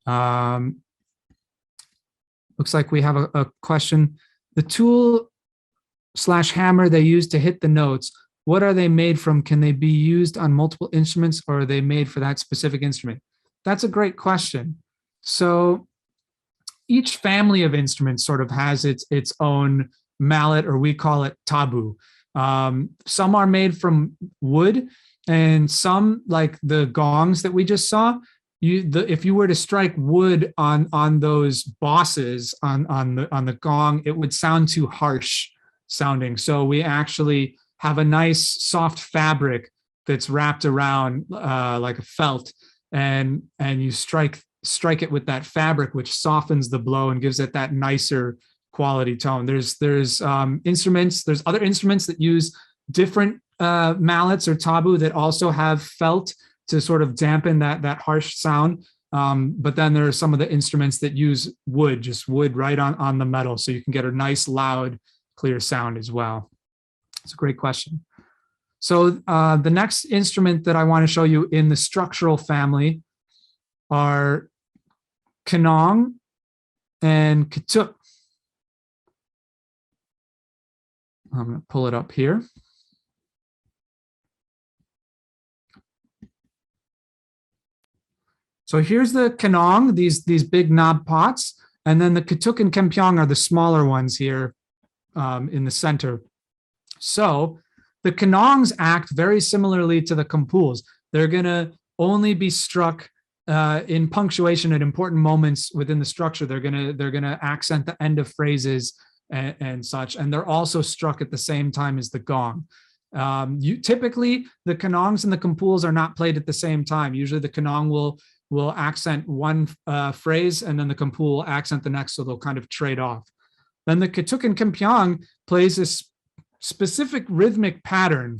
Looks like we have a question. The tool / hammer they use to hit the notes, what are they made from? Can they be used on multiple instruments, or are they made for that specific instrument? That's a great question. So each family of instruments sort of has its own mallet, or we call it tabu. Some are made from wood, And some, like the gongs that we just saw, if you were to strike wood on those bosses on the gong, it would sound too harsh sounding. So we actually have a nice soft fabric that's wrapped around like a felt, and you strike it with that fabric, which softens the blow and gives it that nicer quality tone. There's instruments, there's other instruments that use different mallets or tabu that also have felt to sort of dampen that harsh sound. But then there are some of the instruments that use wood, just wood right on the metal, so you can get a nice, loud, clear sound as well. It's a great question. So the next instrument that I want to show you in the structural family are Clennan and Ketuk. I'm going to pull it up here. So here's the Clennan, these big knob pots, and then the Ketuk and Kempyong are the smaller ones here in the center. So the Clennans act very similarly to the Kampuls. They're going to only be struck in punctuation at important moments within the structure. They're going to accent the end of phrases and such, and they're also struck at the same time as the gong. Typically, the Clennans and the Kampuls are not played at the same time. Usually, the Clennan will accent one phrase, and then the Kampul will accent the next, so they'll kind of trade off. Then the Ketuk and Kempyong plays this specific rhythmic pattern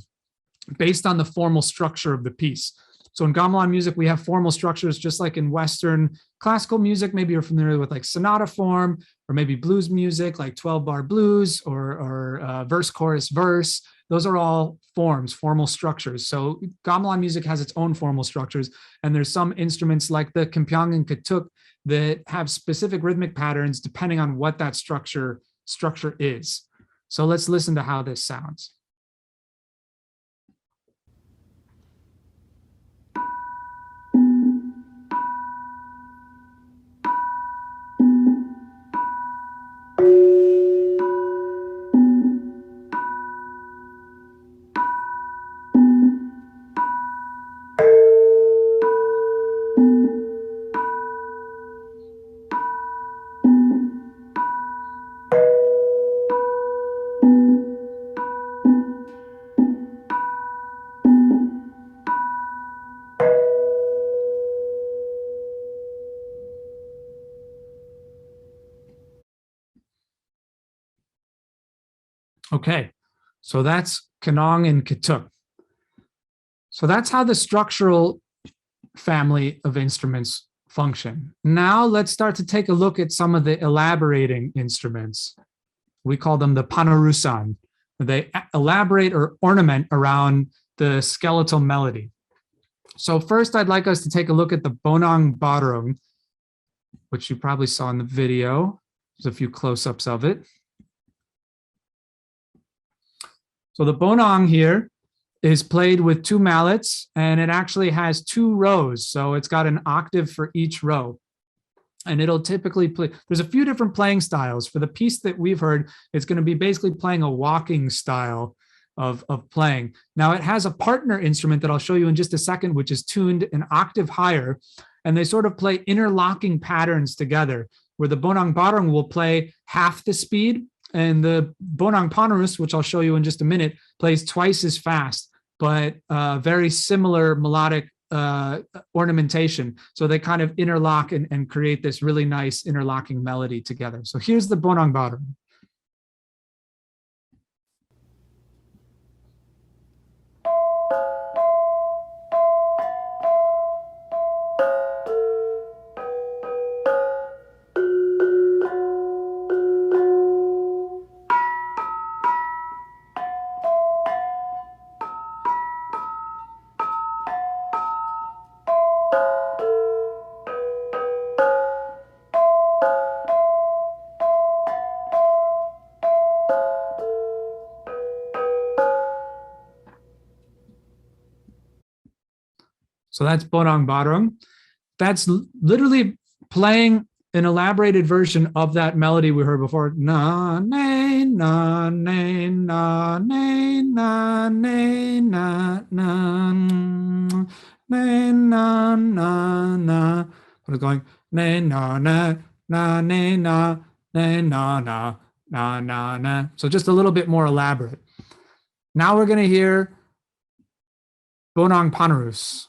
based on the formal structure of the piece. So in gamelan music, we have formal structures, just like in Western classical music. Maybe you're familiar with like sonata form, or maybe blues music, like 12-bar blues, or verse, chorus, verse. Those are all forms, formal structures. So gamelan music has its own formal structures, and there's some instruments like the Kempyong and Ketuk that have specific rhythmic patterns depending on what that structure is. So let's listen to how this sounds. Okay, so that's Clennan and Ketuk. So that's how the structural family of instruments function. Now let's start to take a look at some of the elaborating instruments. We call them the panerusan. They elaborate or ornament around the skeletal melody. So first, I'd like us to take a look at the Bonong Barong, which you probably saw in the video. There's a few close-ups of it. So the bonong here is played with two mallets, and it actually has two rows. So it's got an octave for each row. And it'll typically play, there's a few different playing styles. For the piece that we've heard, it's going to be basically playing a walking style of playing. Now it has a partner instrument that I'll show you in just a second, which is tuned an octave higher. And they sort of play interlocking patterns together, where the Bonong Barong will play half the speed, and the Bonong Ponderos, which I'll show you in just a minute, plays twice as fast, but very similar melodic ornamentation. So they kind of interlock and create this really nice interlocking melody together. So here's the Bonong Barong. So that's Bonong Barong. That's literally playing an elaborated version of that melody we heard before. Na, na, na, na, na, na, na, ne, na, na, ne, na, na, na. But it's going, ne, na, na, na, ne, na, ne, na, na, na, na, na. So just a little bit more elaborate. Now we're going to hear Bonong ponderos.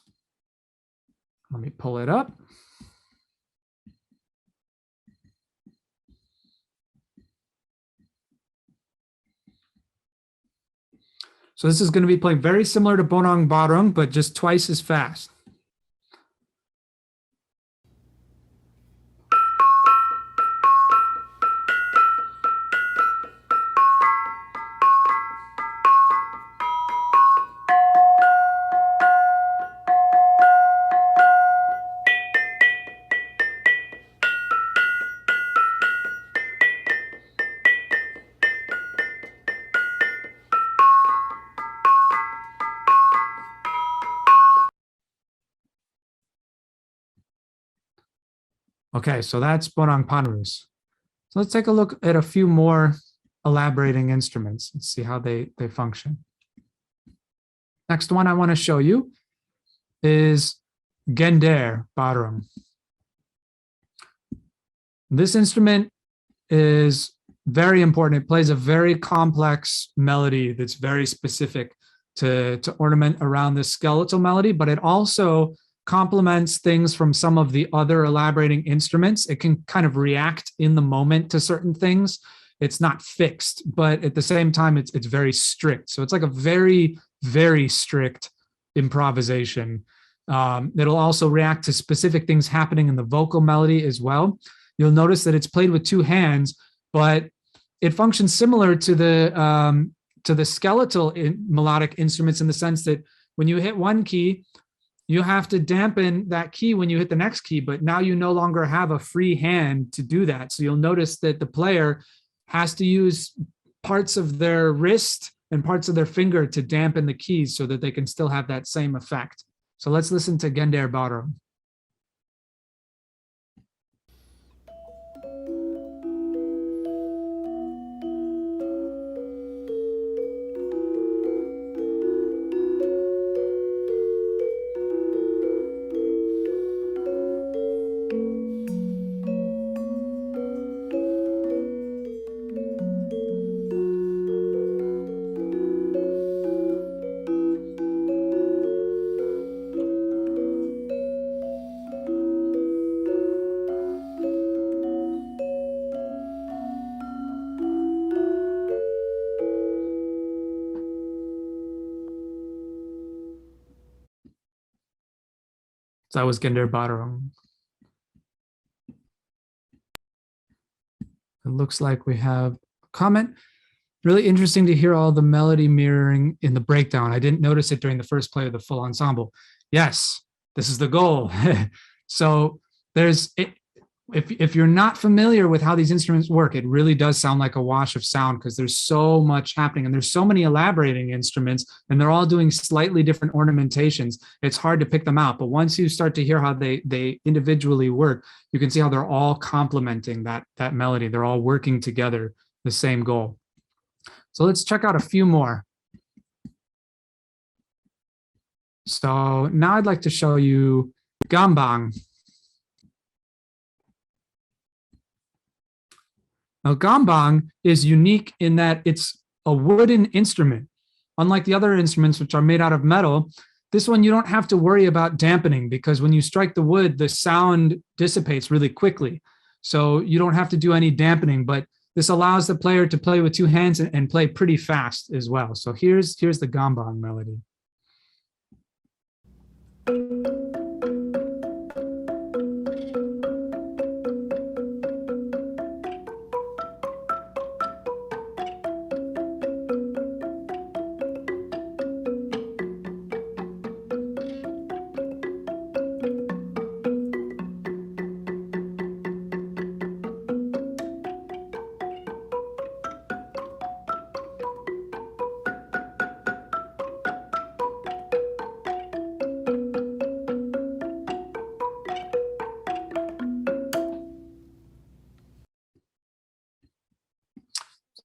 Let me pull it up. So this is going to be playing very similar to Bonong Barong, but just twice as fast. Okay, so that's Bonong ponderos. So let's take a look at a few more elaborating instruments and see how they function. Next one I want to show you is Gender Barong. This instrument is very important. It plays a very complex melody that's very specific to ornament around this skeletal melody, but it also complements things from some of the other elaborating instruments. It can kind of react in the moment to certain things. It's not fixed, but at the same time, it's very strict. So it's like a very, very strict improvisation. It'll also react to specific things happening in the vocal melody as well. You'll notice that it's played with two hands, but it functions similar to the skeletal melodic instruments in the sense that when you hit one key, you have to dampen that key when you hit the next key, but now you no longer have a free hand to do that. So you'll notice that the player has to use parts of their wrist and parts of their finger to dampen the keys so that they can still have that same effect. So let's listen to Gender Barong. So that was Gender Barong. It looks like we have a comment. Really interesting to hear all the melody mirroring in the breakdown. I didn't notice it during the first play of the full ensemble. Yes, this is the goal. So there's, if you're not familiar with how these instruments work, it really does sound like a wash of sound because there's so much happening and there's so many elaborating instruments and they're all doing slightly different ornamentations. It's hard to pick them out, but once you start to hear how they individually work, you can see how they're all complementing that melody. They're all working together, the same goal. So let's check out a few more. So now I'd like to show you gambang. Now, gambang is unique in that it's a wooden instrument. Unlike the other instruments, which are made out of metal, this one you don't have to worry about dampening because when you strike the wood, the sound dissipates really quickly. So you don't have to do any dampening, but this allows the player to play with two hands and play pretty fast as well. So here's the gambang melody.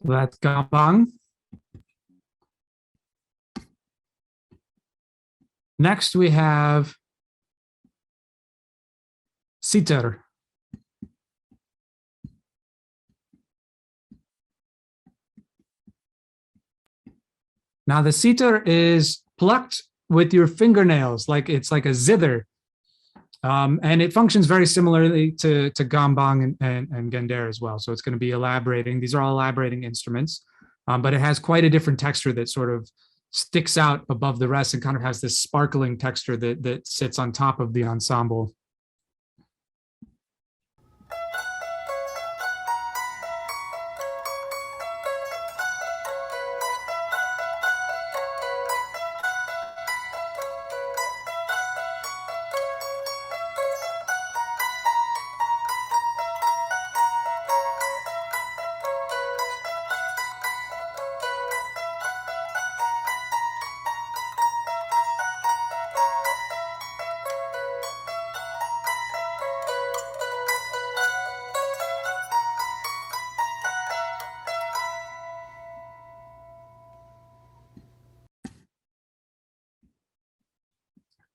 That's gambang. Next, we have sitar. Now, the sitar is plucked with your fingernails, like it's like a zither. And it functions very similarly to gambang and gender as well. So it's going to be elaborating. These are all elaborating instruments, but it has quite a different texture that sort of sticks out above the rest and kind of has this sparkling texture that sits on top of the ensemble.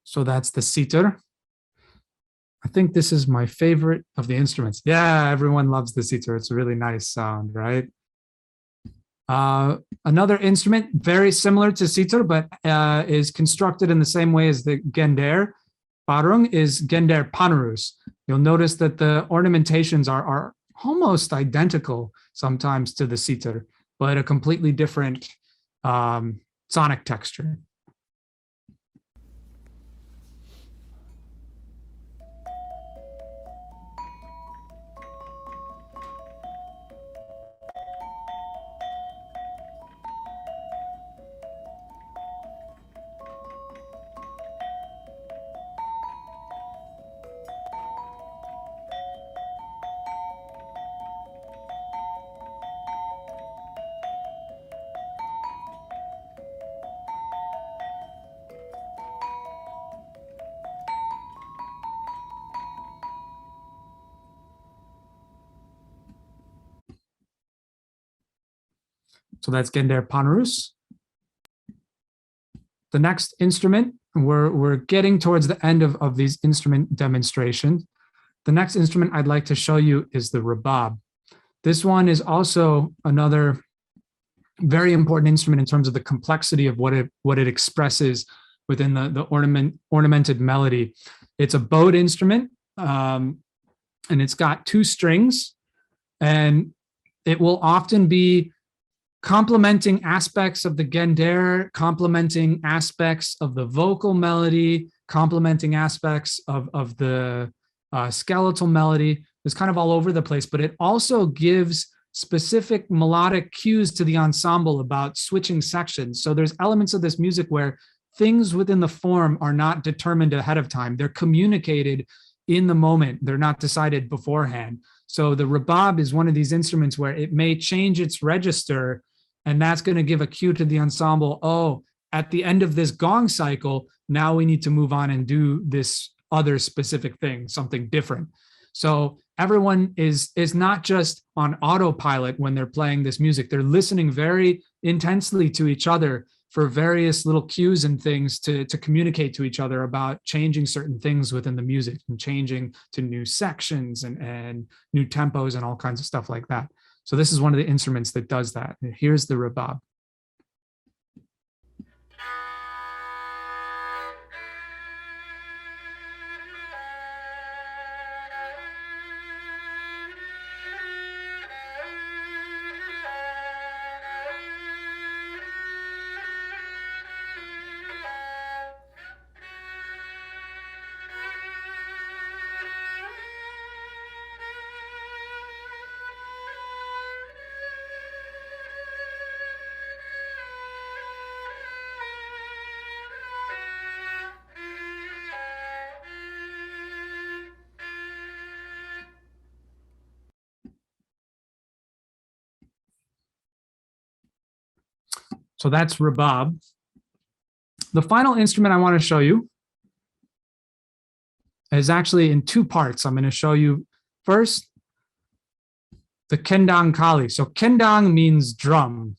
So that's the sitar. I think this is my favorite of the instruments. Yeah, everyone loves the sitar. It's a really nice sound, right? Another instrument very similar to sitar, but is constructed in the same way as the gender, barung, is gender ponderos. You'll notice that the ornamentations are almost identical sometimes to the sitar, but a completely different sonic texture. So that's gender ponderos. The next instrument, we're getting towards the end of these instrument demonstrations. The next instrument I'd like to show you is the rebab. This one is also another very important instrument in terms of the complexity of what it expresses within the ornamented melody. It's a bowed instrument, and it's got 2 strings, and it will often be complementing aspects of the gender, complementing aspects of the vocal melody, complementing aspects of the skeletal melody. It's kind of all over the place, but it also gives specific melodic cues to the ensemble about switching sections. So there's elements of this music where things within the form are not determined ahead of time. They're communicated in the moment. They're not decided beforehand. So the rebab is one of these instruments where it may change its register, and that's going to give a cue to the ensemble. Oh, at the end of this gong cycle, now we need to move on and do this other specific thing, something different. So everyone is not just on autopilot when they're playing this music. They're listening very intensely to each other for various little cues and things to communicate to each other about changing certain things within the music and changing to new sections and new tempos and all kinds of stuff like that. So this is one of the instruments that does that. Here's the rebab. So that's rebab. The final instrument I want to show you is actually in 2 parts. I'm going to show you first the kendang kali. So kendang means drum.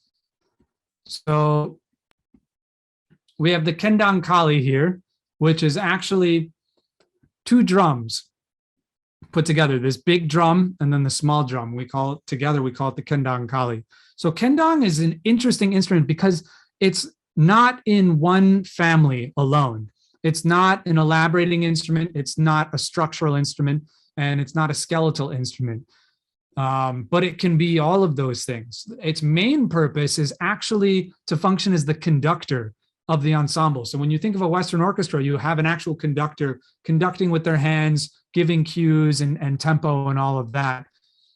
So we have the kendang kali here. which is actually two drums put together, this big drum and then the small drum. We call it the kendang kali. So kendang is an interesting instrument because it's not in one family alone. It's not an elaborating instrument. It's not a structural instrument, and it's not a skeletal instrument. But it can be all of those things. Its main purpose is actually to function as the conductor of the ensemble. So when you think of a Western orchestra, you have an actual conductor conducting with their hands, giving cues and tempo and all of that.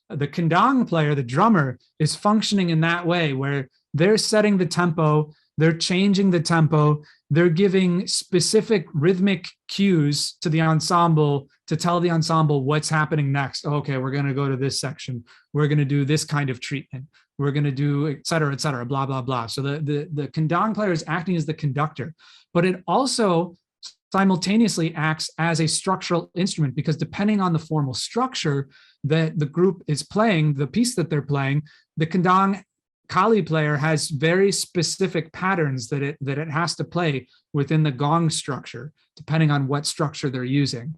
The kendang player, the drummer, is functioning in that way where they're setting the tempo, they're changing the tempo, they're giving specific rhythmic cues to the ensemble to tell the ensemble what's happening next. Okay, we're going to go to this section. We're going to do this kind of treatment. We're going to do et cetera, blah, blah, blah. So the kendang player is acting as the conductor, but it also simultaneously acts as a structural instrument because depending on the formal structure that the group is playing, the piece that they're playing, the kendang kali player has very specific patterns that it has to play within the gong structure, depending on what structure they're using.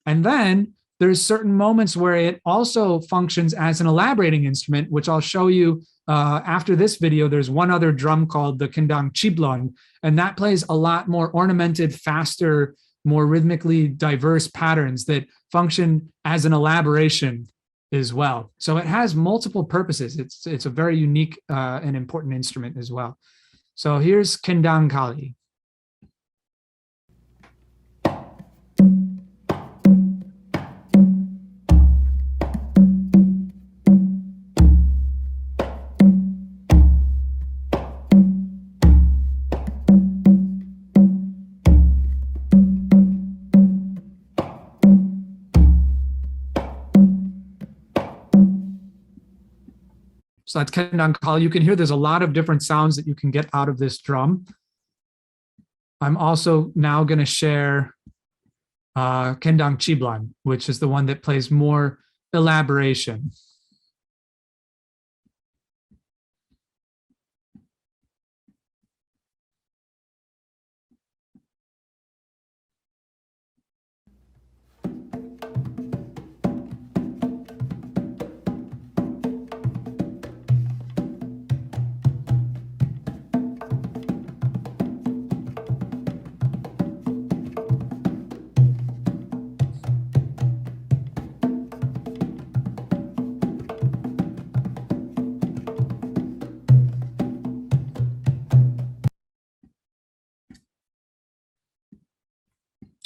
And then there's certain moments where it also functions as an elaborating instrument, which I'll show you after this video. There's one other drum called the kendang chiblon, and that plays a lot more ornamented, faster, more rhythmically diverse patterns that function as an elaboration as well. So it has multiple purposes. It's a very unique and important instrument as well. So here's kendang kali. So that's kendang kali. You can hear there's a lot of different sounds that you can get out of this drum. I'm also now going to share kendang chiblon, which is the one that plays more elaboration.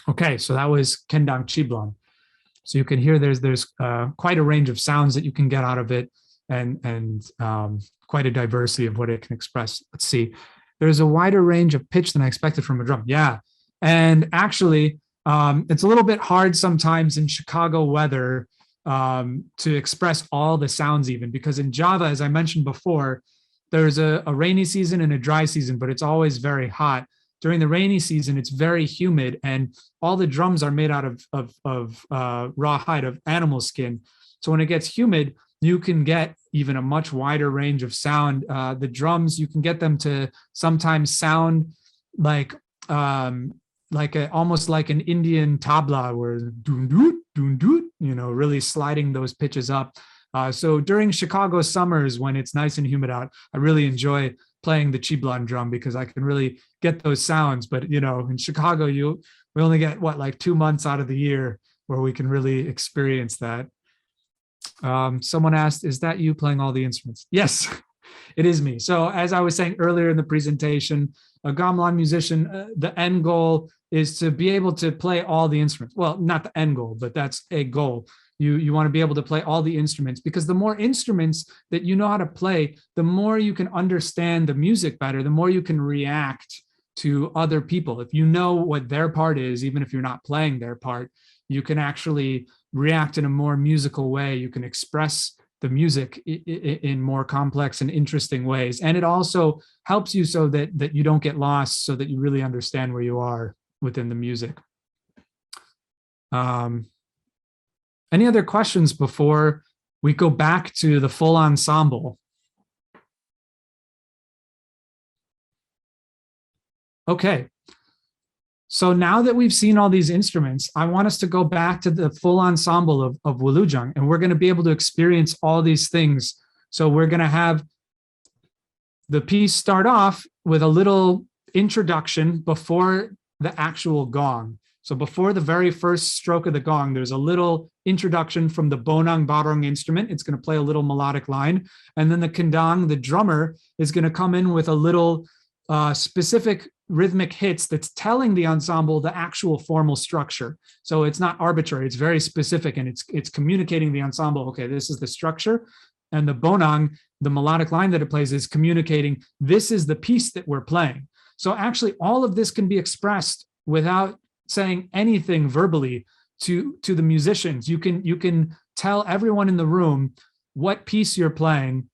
Okay, so that was kendang chiblon. So you can hear there's quite a range of sounds that you can get out of it, and quite a diversity of what it can express. Let's see, there's a wider range of pitch than I expected from a drum. Yeah, and actually, it's a little bit hard sometimes in Chicago weather to express all the sounds, even because in Java, as I mentioned before, there's a rainy season and a dry season, but it's always very hot. During the rainy season, it's very humid, and all the drums are made out of raw hide, of animal skin. So when it gets humid, you can get even a much wider range of sound. The drums, you can get them to sometimes sound like almost like an Indian tabla, where doon doot, really sliding those pitches up. So during Chicago summers, when it's nice and humid out, I really enjoy playing the chiblon drum because I can really get those sounds. But in Chicago, we only get like 2 months out of the year where we can really experience that. Someone asked, is that you playing all the instruments? Yes, it is me. So as I was saying earlier in the presentation, a gamelan musician, the end goal is to be able to play all the instruments. Well, not the end goal, but that's a goal. You want to be able to play all the instruments, because the more instruments that you know how to play, the more you can understand the music better, the more you can react to other people. If you know what their part is, even if you're not playing their part, you can actually react in a more musical way. You can express the music in more complex and interesting ways. And it also helps you so that you don't get lost, so that you really understand where you are within the music. Any other questions before we go back to the full ensemble? Okay, So now that we've seen all these instruments, I want us to go back to the full ensemble of Wulujang, and we're going to be able to experience all these things. So we're going to have the piece start off with a little introduction before the actual gong. So before the very first stroke of the gong, there's a little introduction from the Bonong Barong instrument. It's going to play a little melodic line. And then the kendang, the drummer, is going to come in with a little specific rhythmic hits that's telling the ensemble the actual formal structure. So it's not arbitrary, it's very specific, and it's communicating the ensemble, okay, this is the structure. And the bonang, the melodic line that it plays, is communicating this is the piece that we're playing. So actually all of this can be expressed without saying anything verbally to the musicians. You can tell everyone in the room what piece you're playing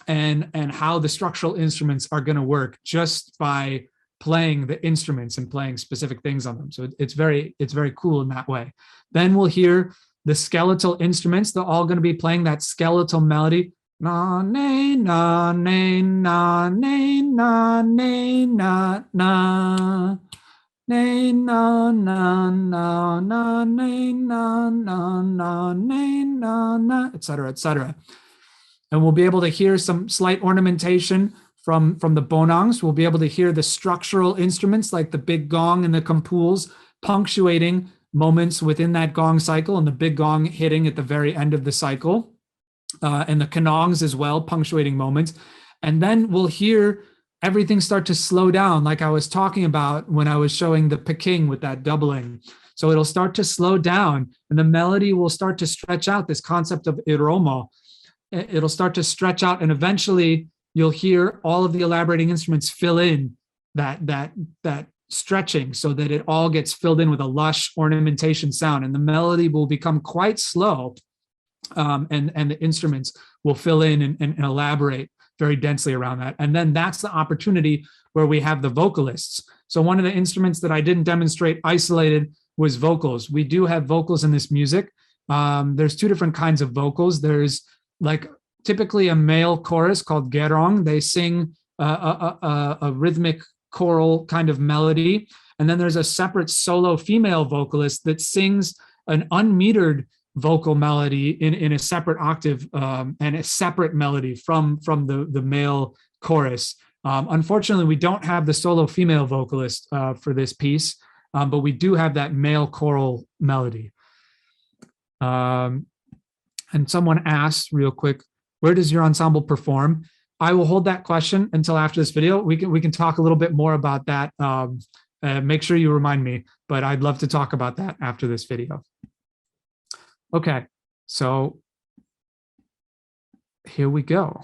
and how the structural instruments are going to work just by playing the instruments and playing specific things on them. So it's very cool in that way. Then we'll hear the skeletal instruments. They're all going to be playing that skeletal melody. Na na na na na na na na na. Na na na na na na na na na na na, etc., etc. And we'll be able to hear some slight ornamentation from the bonangs. We'll be able to hear the structural instruments like the big gong and the kampuls punctuating moments within that gong cycle, and the big gong hitting at the very end of the cycle, and the kanongs as well, punctuating moments. And then we'll hear everything start to slow down, like I was talking about when I was showing the Peking with that doubling. So it'll start to slow down, and the melody will start to stretch out, this concept of iromo. It'll start to stretch out, and eventually you'll hear all of the elaborating instruments fill in that stretching so that it all gets filled in with a lush ornamentation sound, and the melody will become quite slow, and the instruments will fill in and elaborate very densely around that. And then that's the opportunity where we have the vocalists. So one of the instruments that I didn't demonstrate isolated was vocals. We do have vocals in this music. There's two different kinds of vocals. There's like typically a male chorus called gerong. They sing a rhythmic choral kind of melody. And then there's a separate solo female vocalist that sings an unmetered vocal melody in a separate octave, and a separate melody from the male chorus. Unfortunately, we don't have the solo female vocalist for this piece, but we do have that male choral melody. And someone asked real quick, where does your ensemble perform? I will hold that question until after this video. We can talk a little bit more about that. Make sure you remind me, but I'd love to talk about that after this video. Okay, so here we go.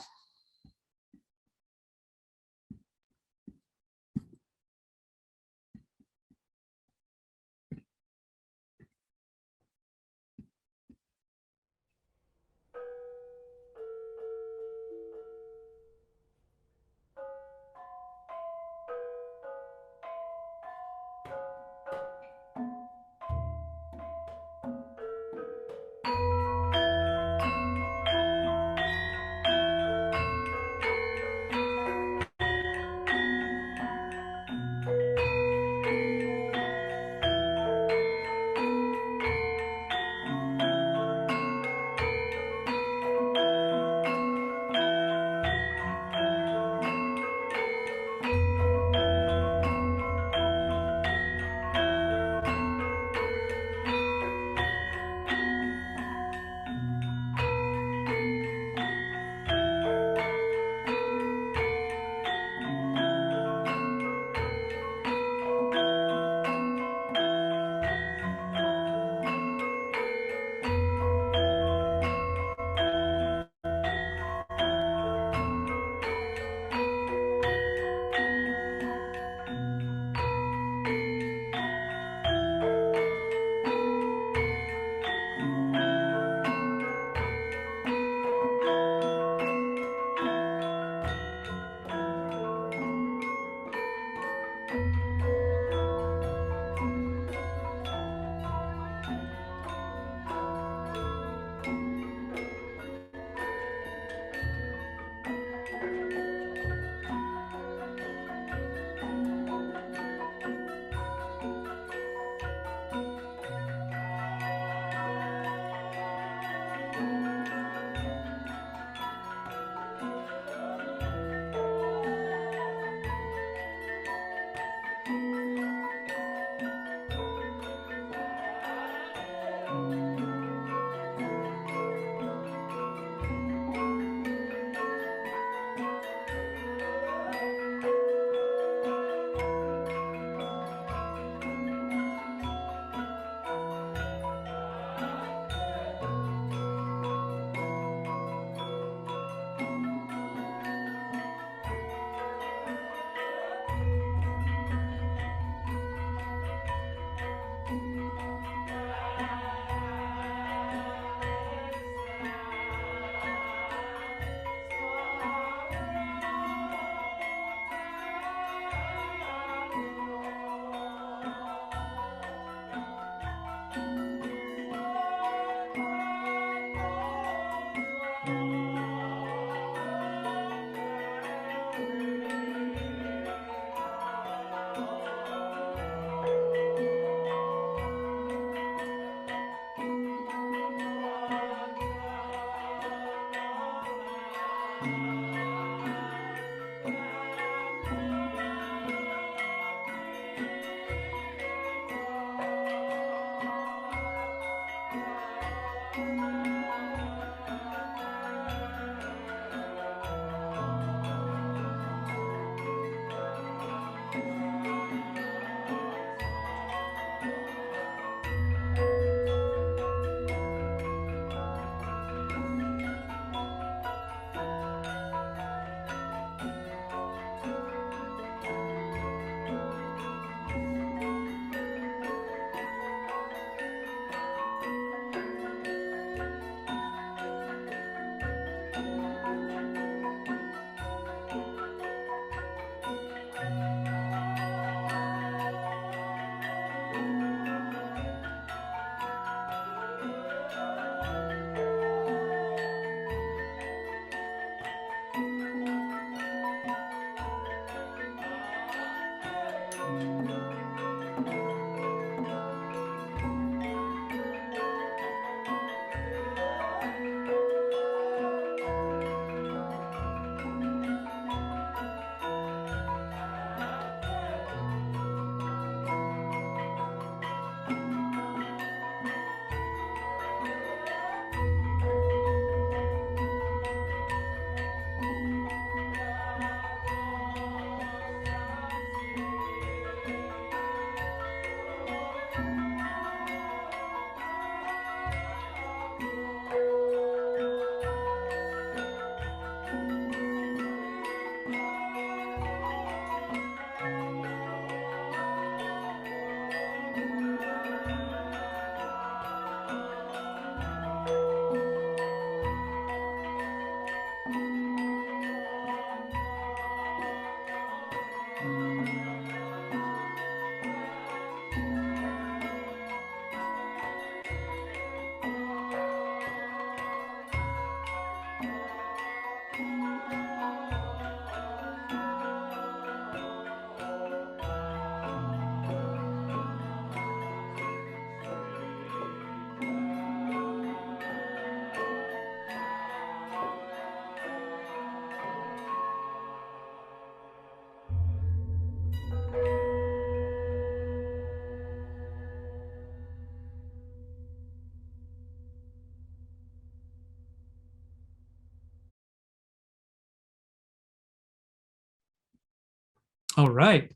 All right.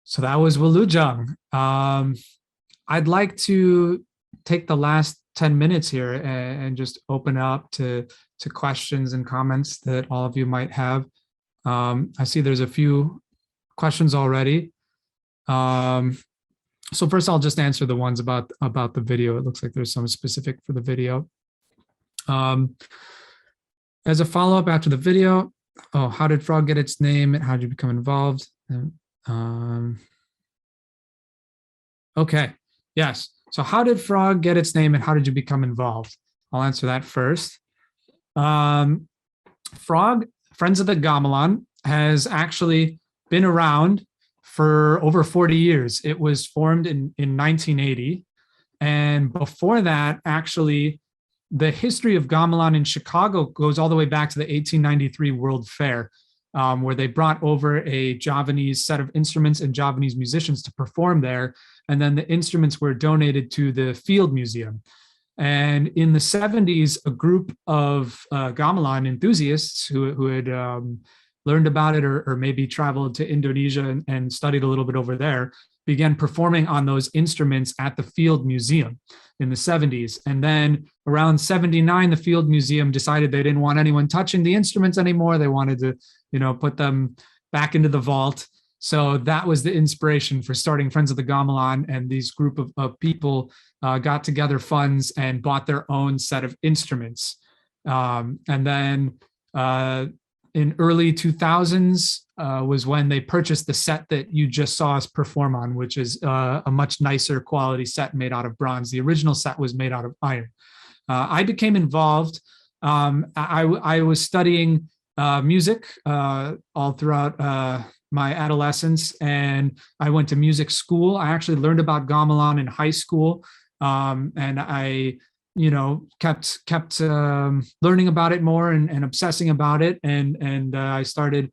So that was Wulujang. I'd like to take the last 10 minutes here and just open up to questions and comments that all of you might have. I see there's a few questions already. So first I'll just answer the ones about the video. It looks like there's some specific for the video. As a follow-up after the video, oh, how did Frog get its name and how did you become involved? Okay, yes. So how did Frog get its name and how did you become involved? I'll answer that first. Frog, Friends of the Gamelan, has actually been around for over 40 years. It was formed in 1980. And before that, actually, the history of gamelan in Chicago goes all the way back to the 1893 World Fair, where they brought over a Javanese set of instruments and Javanese musicians to perform there. and then the instruments were donated to the Field Museum. And in the 70s, a group of gamelan enthusiasts who had learned about it or maybe traveled to Indonesia and studied a little bit over there began performing on those instruments at the Field Museum in the 70s. And then around 79, the Field Museum decided they didn't want anyone touching the instruments anymore. They wanted to, put them back into the vault. So that was the inspiration for starting Friends of the Gamelan. And these group of people got together funds and bought their own set of instruments. And then in early 2000s was when they purchased the set that you just saw us perform on, which is a much nicer quality set made out of bronze. The original set was made out of iron. I became involved. I was studying music all throughout my adolescence, and I went to music school. I actually learned about gamelan in high school, and I kept learning about it more and obsessing about it. And I started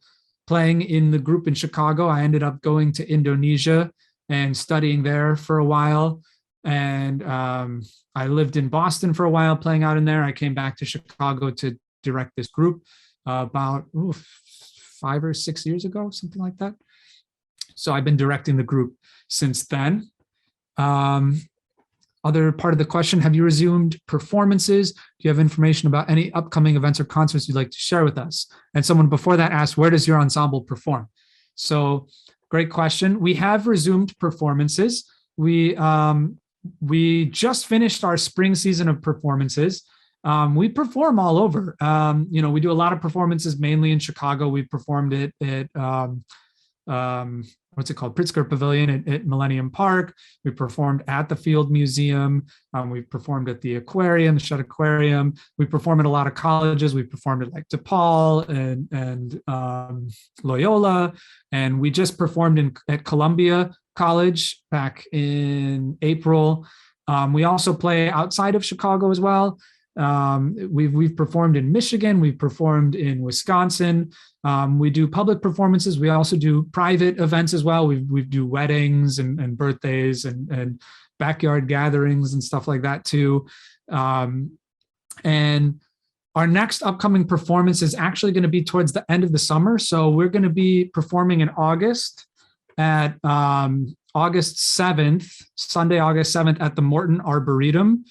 playing in the group in Chicago. I ended up going to Indonesia and studying there for a while. And I lived in Boston for a while, playing out in there. I came back to Chicago to direct this group about 5 or 6 years ago, something like that. So I've been directing the group since then. Other part of the question, have you resumed performances? Do you have information about any upcoming events or concerts you'd like to share with us? And someone before that asked, where does your ensemble perform? So great question. We have resumed performances. We just finished our spring season of performances. We perform all over. We do a lot of performances, mainly in Chicago. We performed it at what's it called? Pritzker Pavilion at Millennium Park. We performed at the Field Museum. We performed at the aquarium, the Shedd Aquarium. We perform at a lot of colleges. We performed at like DePaul and Loyola. And we just performed at Columbia College back in April. We also play outside of Chicago as well. We've performed in Michigan. We've performed in Wisconsin. We do public performances. We also do private events as well. We do weddings and birthdays and backyard gatherings and stuff like that too. And our next upcoming performance is actually going to be towards the end of the summer. So we're going to be performing in August at August 7th, Sunday, August 7th at the Morton Arboretum.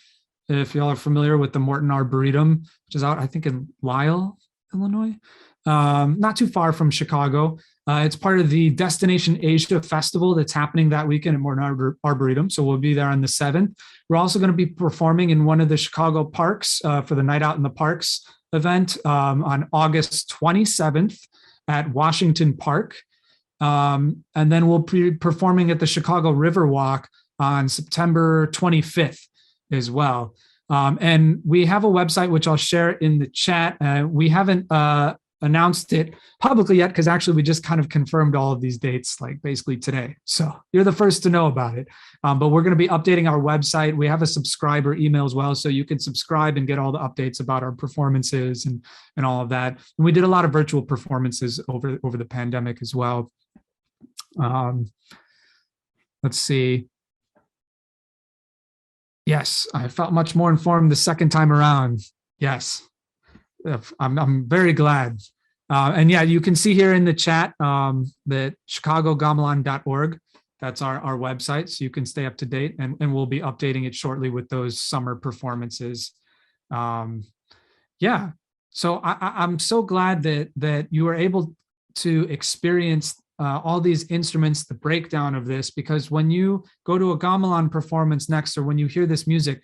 If y'all are familiar with the Morton Arboretum, which is out, I think, in Lisle, Illinois, not too far from Chicago. It's part of the Destination Asia Festival that's happening that weekend at Morton Arboretum. So we'll be there on the 7th. We're also going to be performing in one of the Chicago parks for the Night Out in the Parks event on August 27th at Washington Park. And then we'll be performing at the Chicago Riverwalk on September 25th. As well. And we have a website, which I'll share in the chat. We haven't announced it publicly yet, because actually we just kind of confirmed all of these dates like basically today. So you're the first to know about it. But we're going to be updating our website. We have a subscriber email as well, so you can subscribe and get all the updates about our performances and all of that. And we did a lot of virtual performances over the pandemic as well. Let's see. Yes, I felt much more informed the second time around. Yes, I'm very glad. And yeah, you can see here in the chat that chicagogamelan.org. That's our website, so you can stay up to date, and we'll be updating it shortly with those summer performances. Yeah, so I'm so glad that you were able to experience all these instruments, the breakdown of this, because when you go to a gamelan performance next, or when you hear this music,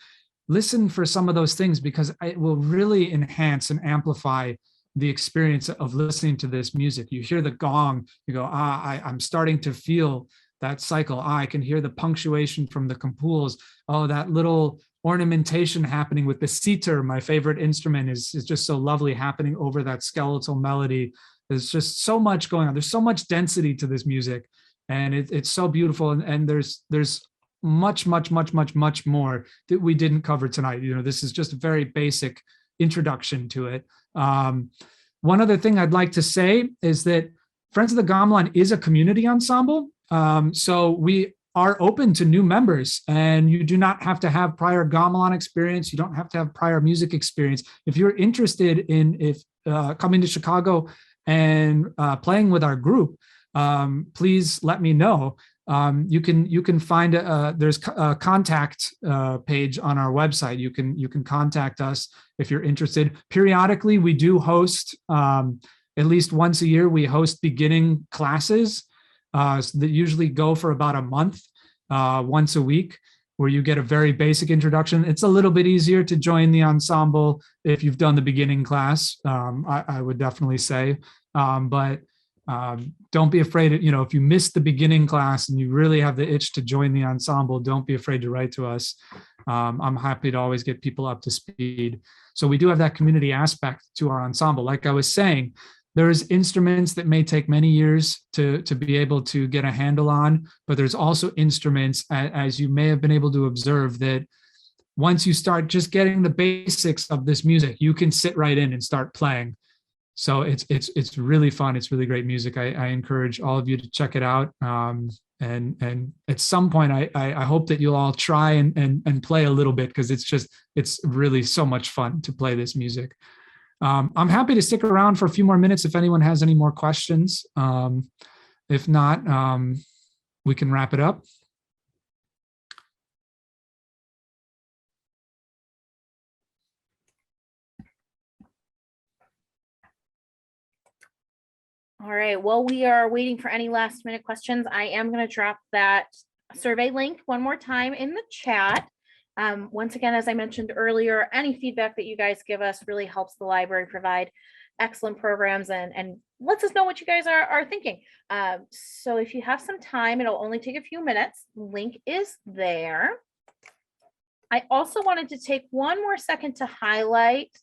listen for some of those things, because it will really enhance and amplify the experience of listening to this music. You hear the gong, you go, I'm starting to feel that cycle. I can hear the punctuation from the compuls. Oh, that little ornamentation happening with the sitar, my favorite instrument, is just so lovely, happening over that skeletal melody. There's just so much going on. There's so much density to this music, and it's so beautiful. And there's much more that we didn't cover tonight. This is just a very basic introduction to it. One other thing I'd like to say is that Friends of the Gamelan is a community ensemble. So we are open to new members, and you do not have to have prior gamelan experience. You don't have to have prior music experience. If you're interested in coming to Chicago and playing with our group, please let me know. You can find there's a contact page on our website. You can contact us if you're interested. Periodically, we do host at least once a year. We host beginning classes that usually go for about a month, once a week, where you get a very basic introduction. It's a little bit easier to join the ensemble if you've done the beginning class. I would definitely say, but don't be afraid. If you missed the beginning class and you really have the itch to join the ensemble, don't be afraid to write to us. I'm happy to always get people up to speed. So we do have that community aspect to our ensemble. Like I was saying, there's instruments that may take many years to be able to get a handle on, but there's also instruments, as you may have been able to observe, that once you start just getting the basics of this music, you can sit right in and start playing. So it's really fun. It's really great music. I encourage all of you to check it out. And at some point, I hope that you'll all try and play a little bit, because it's really so much fun to play this music. I'm happy to stick around for a few more minutes if anyone has any more questions. If not, we can wrap it up. All right, while we are waiting for any last minute questions, I am going to drop that survey link one more time in the chat. Once again, as I mentioned earlier, any feedback that you guys give us really helps the library provide excellent programs and lets us know what you guys are thinking. So if you have some time, it'll only take a few minutes. The link is there. I also wanted to take one more second to highlight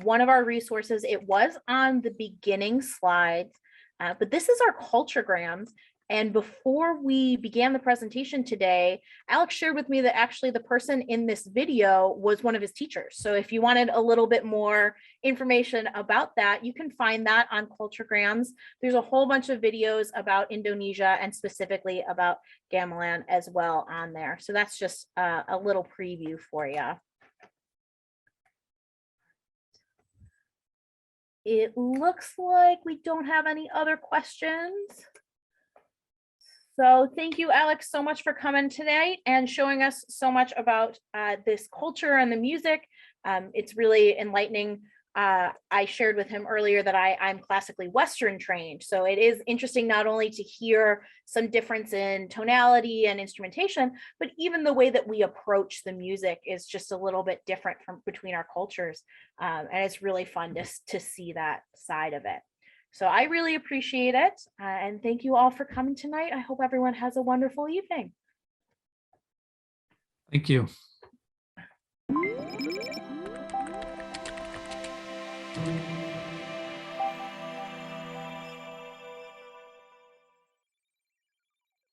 one of our resources. It was on the beginning slides, but this is our culturegrams. And before we began the presentation today, Alex shared with me that actually the person in this video was one of his teachers. So if you wanted a little bit more information about that, you can find that on culturegrams. There's a whole bunch of videos about Indonesia and specifically about Gamelan as well on there. So that's just a little preview for you. It looks like we don't have any other questions. So thank you, Alex, so much for coming today and showing us so much about this culture and the music. It's really enlightening. I shared with him earlier that I'm classically Western trained. So it is interesting not only to hear some difference in tonality and instrumentation, but even the way that we approach the music is just a little bit different from between our cultures. And it's really fun to see that side of it. So I really appreciate it. And thank you all for coming tonight. I hope everyone has a wonderful evening. Thank you.